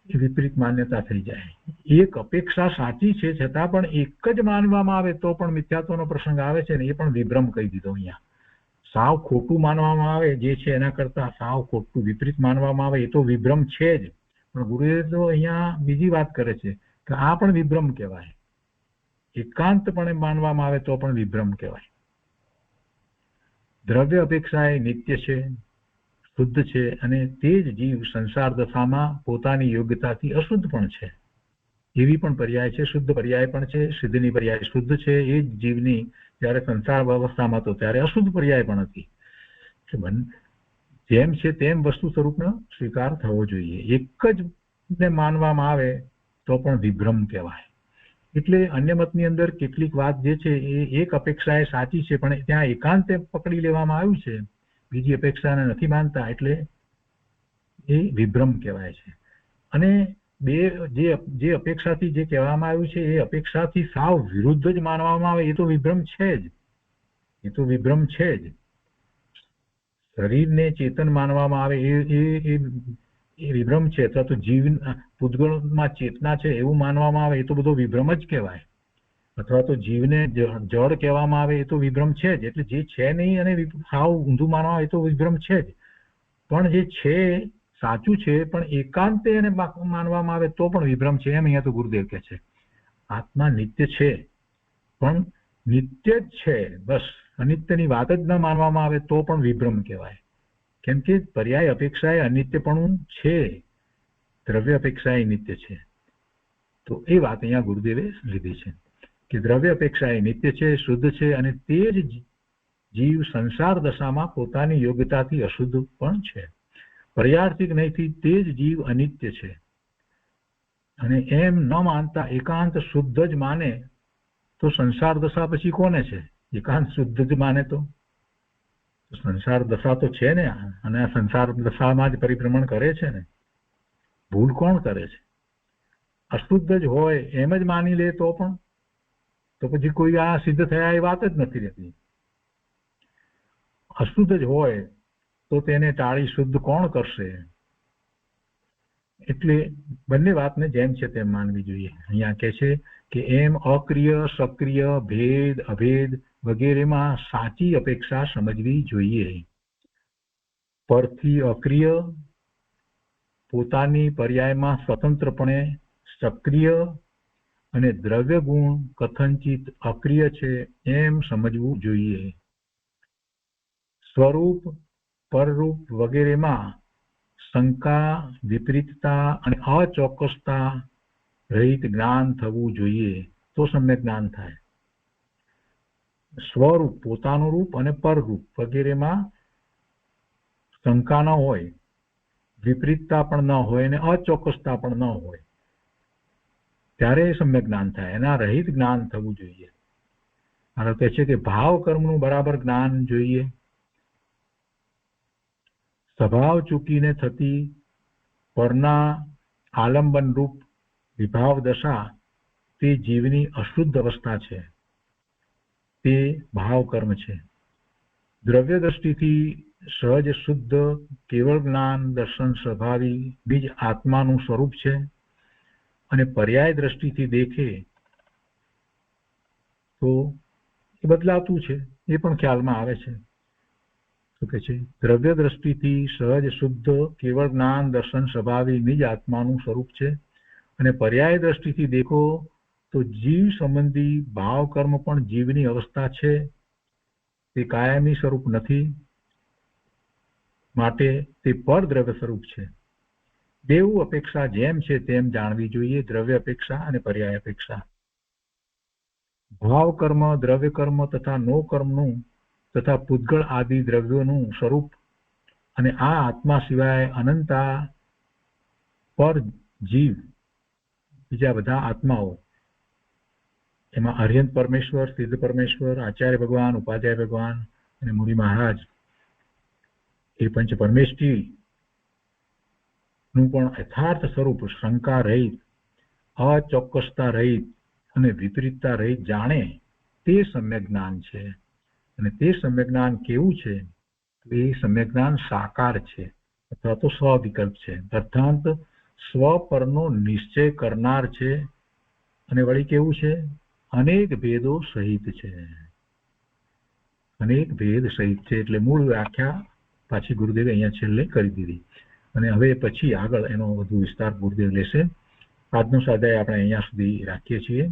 વિપરીત માન્યતા થઈ જાય. એક અપેક્ષા સાચી છે છતાં પણ એક જ માનવામાં આવે તો પણ મિથ્યાત્વનો પ્રસંગ આવે છે ને, એ પણ વિભ્રમ કહી દીધો. અહીંયા સાવ ખોટું માનવામાં આવે જે છે એના કરતા સાવ ખોટું વિપરીત માનવામાં આવે એ તો વિભ્રમ છે જ, પણ ગુરુદેવ તો અહીંયા બીજી વાત કરે છે કે આ પણ વિભ્રમ કહેવાય. એકાંતપણે માનવામાં આવે તો પણ વિભ્રમ કહેવાય. દ્રવ્ય અપેક્ષા એ નિત્ય છે, શુદ્ધ છે, અને તે જ જીવ સંસાર દશામાં પોતાની યોગ્યતાથી અશુદ્ધ પણ છે. એવી પણ પર્યાય છે, શુદ્ધ પર્યાય પણ છે. સિદ્ધની પર્યાય શુદ્ધ છે, એ જ જીવની જ્યારે સંસાર અવસ્થામાં હતો ત્યારે અશુદ્ધ પર્યાય પણ હતી. જેમ છે તેમ વસ્તુ સ્વરૂપનો સ્વીકાર થવો જોઈએ. એક જ ને માનવામાં આવે તો પણ વિભ્રમ કહેવાય. એટલે અન્ય મતની અંદર કેટલીક વાત જે છે એ એક અપેક્ષા એ સાચી છે, પણ ત્યાં એકાંતે પકડી લેવામાં આવ્યું છે, બીજી અપેક્ષાને નથી માનતા, એટલે એ વિભ્રમ કહેવાય છે. અને જે અપેક્ષાથી જે કહેવામાં આવ્યું છે એ અપેક્ષાથી સાવ વિરુદ્ધ જ માનવામાં આવે એ તો વિભ્રમ છે જ, એ તો વિભ્રમ છે જ. શરીરને ચેતન માનવામાં આવે એ વિભ્રમ છે, અથવા તો જીવ પૂતગળમાં ચેતના છે એવું માનવામાં આવે એ તો બધો વિભ્રમ જ કહેવાય, અથવા તો જીવને જળ કહેવામાં આવે એ તો વિભ્રમ છે જ. એટલે જે છે નહીં અને સાવ ઊંધું માનવામાં આવે એ તો વિભ્રમ છે જ, પણ જે છે સાચું છે પણ એકાંતે એને માનવામાં આવે તો પણ વિભ્રમ છે. એમ અહીંયા તો ગુરુદેવ કહે છે આત્મા નિત્ય છે, પણ નિત્ય જ છે બસ, અનિત્યની વાત જ ન માનવામાં આવે તો પણ વિભ્રમ કહેવાય. કેમ કે પર્યાય અપેક્ષા એ અનિત્યપણું છે, દ્રવ્ય અપેક્ષા એ નિત્ય છે. તો એ વાત અહીંયા ગુરુદેવે લીધી છે કે દ્રવ્ય અપેક્ષા એ નિત્ય છે, શુદ્ધ છે, અને તે જ જીવ સંસાર દશામાં પોતાની યોગ્યતાથી અશુદ્ધ પણ છે. પર્યાર્થિક નહીંથી તે જ જીવ અનિત્ય છે, અને એમ ન માનતા એકાંત શુદ્ધ જ માને તો સંસાર દશા પછી કોને છે? એકાંત શુદ્ધ જ માને તો સંસાર દશા તો છે ને, અને આ સંસાર દશામાં જ પરિભ્રમણ કરે છે ને. ભૂલ કોણ કરે છે? અશુદ્ધ જ હોય એમ જ માની લે તો પણ, તો પછી કોઈ આ સિદ્ધ થયા એ વાત જ નથી રહેતી. અશુદ્ધ જ હોય તો તેને ટાળી શુદ્ધ કોણ કરશે? એટલે બંને વાતને જેમ છે તેમ માનવી જોઈએ. અહીંયા કહે છે કે એમ અક્રિય, સક્રિય, ભેદ, અભેદ વગેરેમાં સાચી અપેક્ષા સમજવી જોઈએ. પરથી અક્રિય, પોતાની પર્યાયમાં સ્વતંત્રપણે સક્રિય અને દ્રવ્ય ગુણ કથનચિત અક્રિય છે એમ સમજવું જોઈએ. સ્વરૂપ, પરરૂપ વગેરેમાં શંકા, વિપરીતતા અને અચોક્કસતા રહિત જ્ઞાન થવું જોઈએ, તો સમ્યક જ્ઞાન થાય. સ્વરૂપ, પોતાનું રૂપ અને પરરૂપ વગેરેમાં શંકા ન હોય, વિપરીતતા પણ ન હોય અને અચોક્કસતા પણ ન હોય, ત્યારે સમ્યક જ્ઞાન થાય. એના રહિત જ્ઞાન થવું જોઈએ. અને કહે છે કે ભાવ કર્મનું બરાબર જ્ઞાન જોઈએ. સ્વભાવ ચૂકીને થતી પરના આલંબન રૂપ વિભાવ દશા તે જીવની અશુદ્ધ અવસ્થા છે, તે ભાવ કર્મ છે. દ્રવ્ય દ્રષ્ટિથી સહજ શુદ્ધ કેવળ જ્ઞાન દર્શન સ્વભાવી બીજ આત્માનું સ્વરૂપ છે, અને પર્યાય દ્રષ્ટિથી દેખે તો એ બદલાતું છે, એ પણ ખ્યાલમાં આવે છે. શું કહે છે? દ્રવ્ય દ્રષ્ટિથી સહજ શુદ્ધ કેવળ જ્ઞાન દર્શન સ્વભાવી નિજ આત્માનું સ્વરૂપ છે, અને પર્યાય દ્રષ્ટિથી દેખો તો જીવ સંબંધી ભાવ કર્મ પણ જીવની અવસ્થા છે, તે કાયમી સ્વરૂપ નથી, માટે તે પર દ્રવ્ય સ્વરૂપ છે. બેઉ અપેક્ષા જેમ છે તેમ જાણવી જોઈએ, દ્રવ્ય અપેક્ષા અને પર્યાય અપેક્ષા. ભાવ કર્મ, દ્રવ્ય કર્મ તથા નો કર્મનું તથા પૂતગળ આદિ દ્રવ્યોનું સ્વરૂપ અને આ આત્મા સિવાય અનંતા પર જીવ બીજા બધા આત્માઓ, એમાં અર્યંત પરમેશ્વર, સિદ્ધ પરમેશ્વર, આચાર્ય ભગવાન, ઉપાધ્યાય ભગવાન અને મુનિ મહારાજ, એ પંચ પરમેષ્ઠી નું પણ યથાર્થ સ્વરૂપ શંકા રહિત, અચોક્કસતા રહિત અને વિપરીતતા રહિત જાણે તે સમ્યક જ્ઞાન છે. અને તે સમ્યક જ્ઞાન કેવું છે? એ સમ્યક જ્ઞાન સાકાર છે અથવા તો સ્વવિકલ્પ છે, અર્થાત સ્વ પરનો નિશ્ચય કરનાર છે. અને વળી કેવું છે? અનેક ભેદો સહિત છે. અનેક ભેદ સહિત છે એટલે મૂળ વ્યાખ્યા પાછી ગુરુદેવે અહીંયા છેલ્લે કરી દીધી. અને હવે પછી આગળ એનો વધુ વિસ્તાર ગુરુદેવ લેશે. આજનો સ્વાધ્યાય આપણે અહીંયા સુધી રાખીએ છીએ.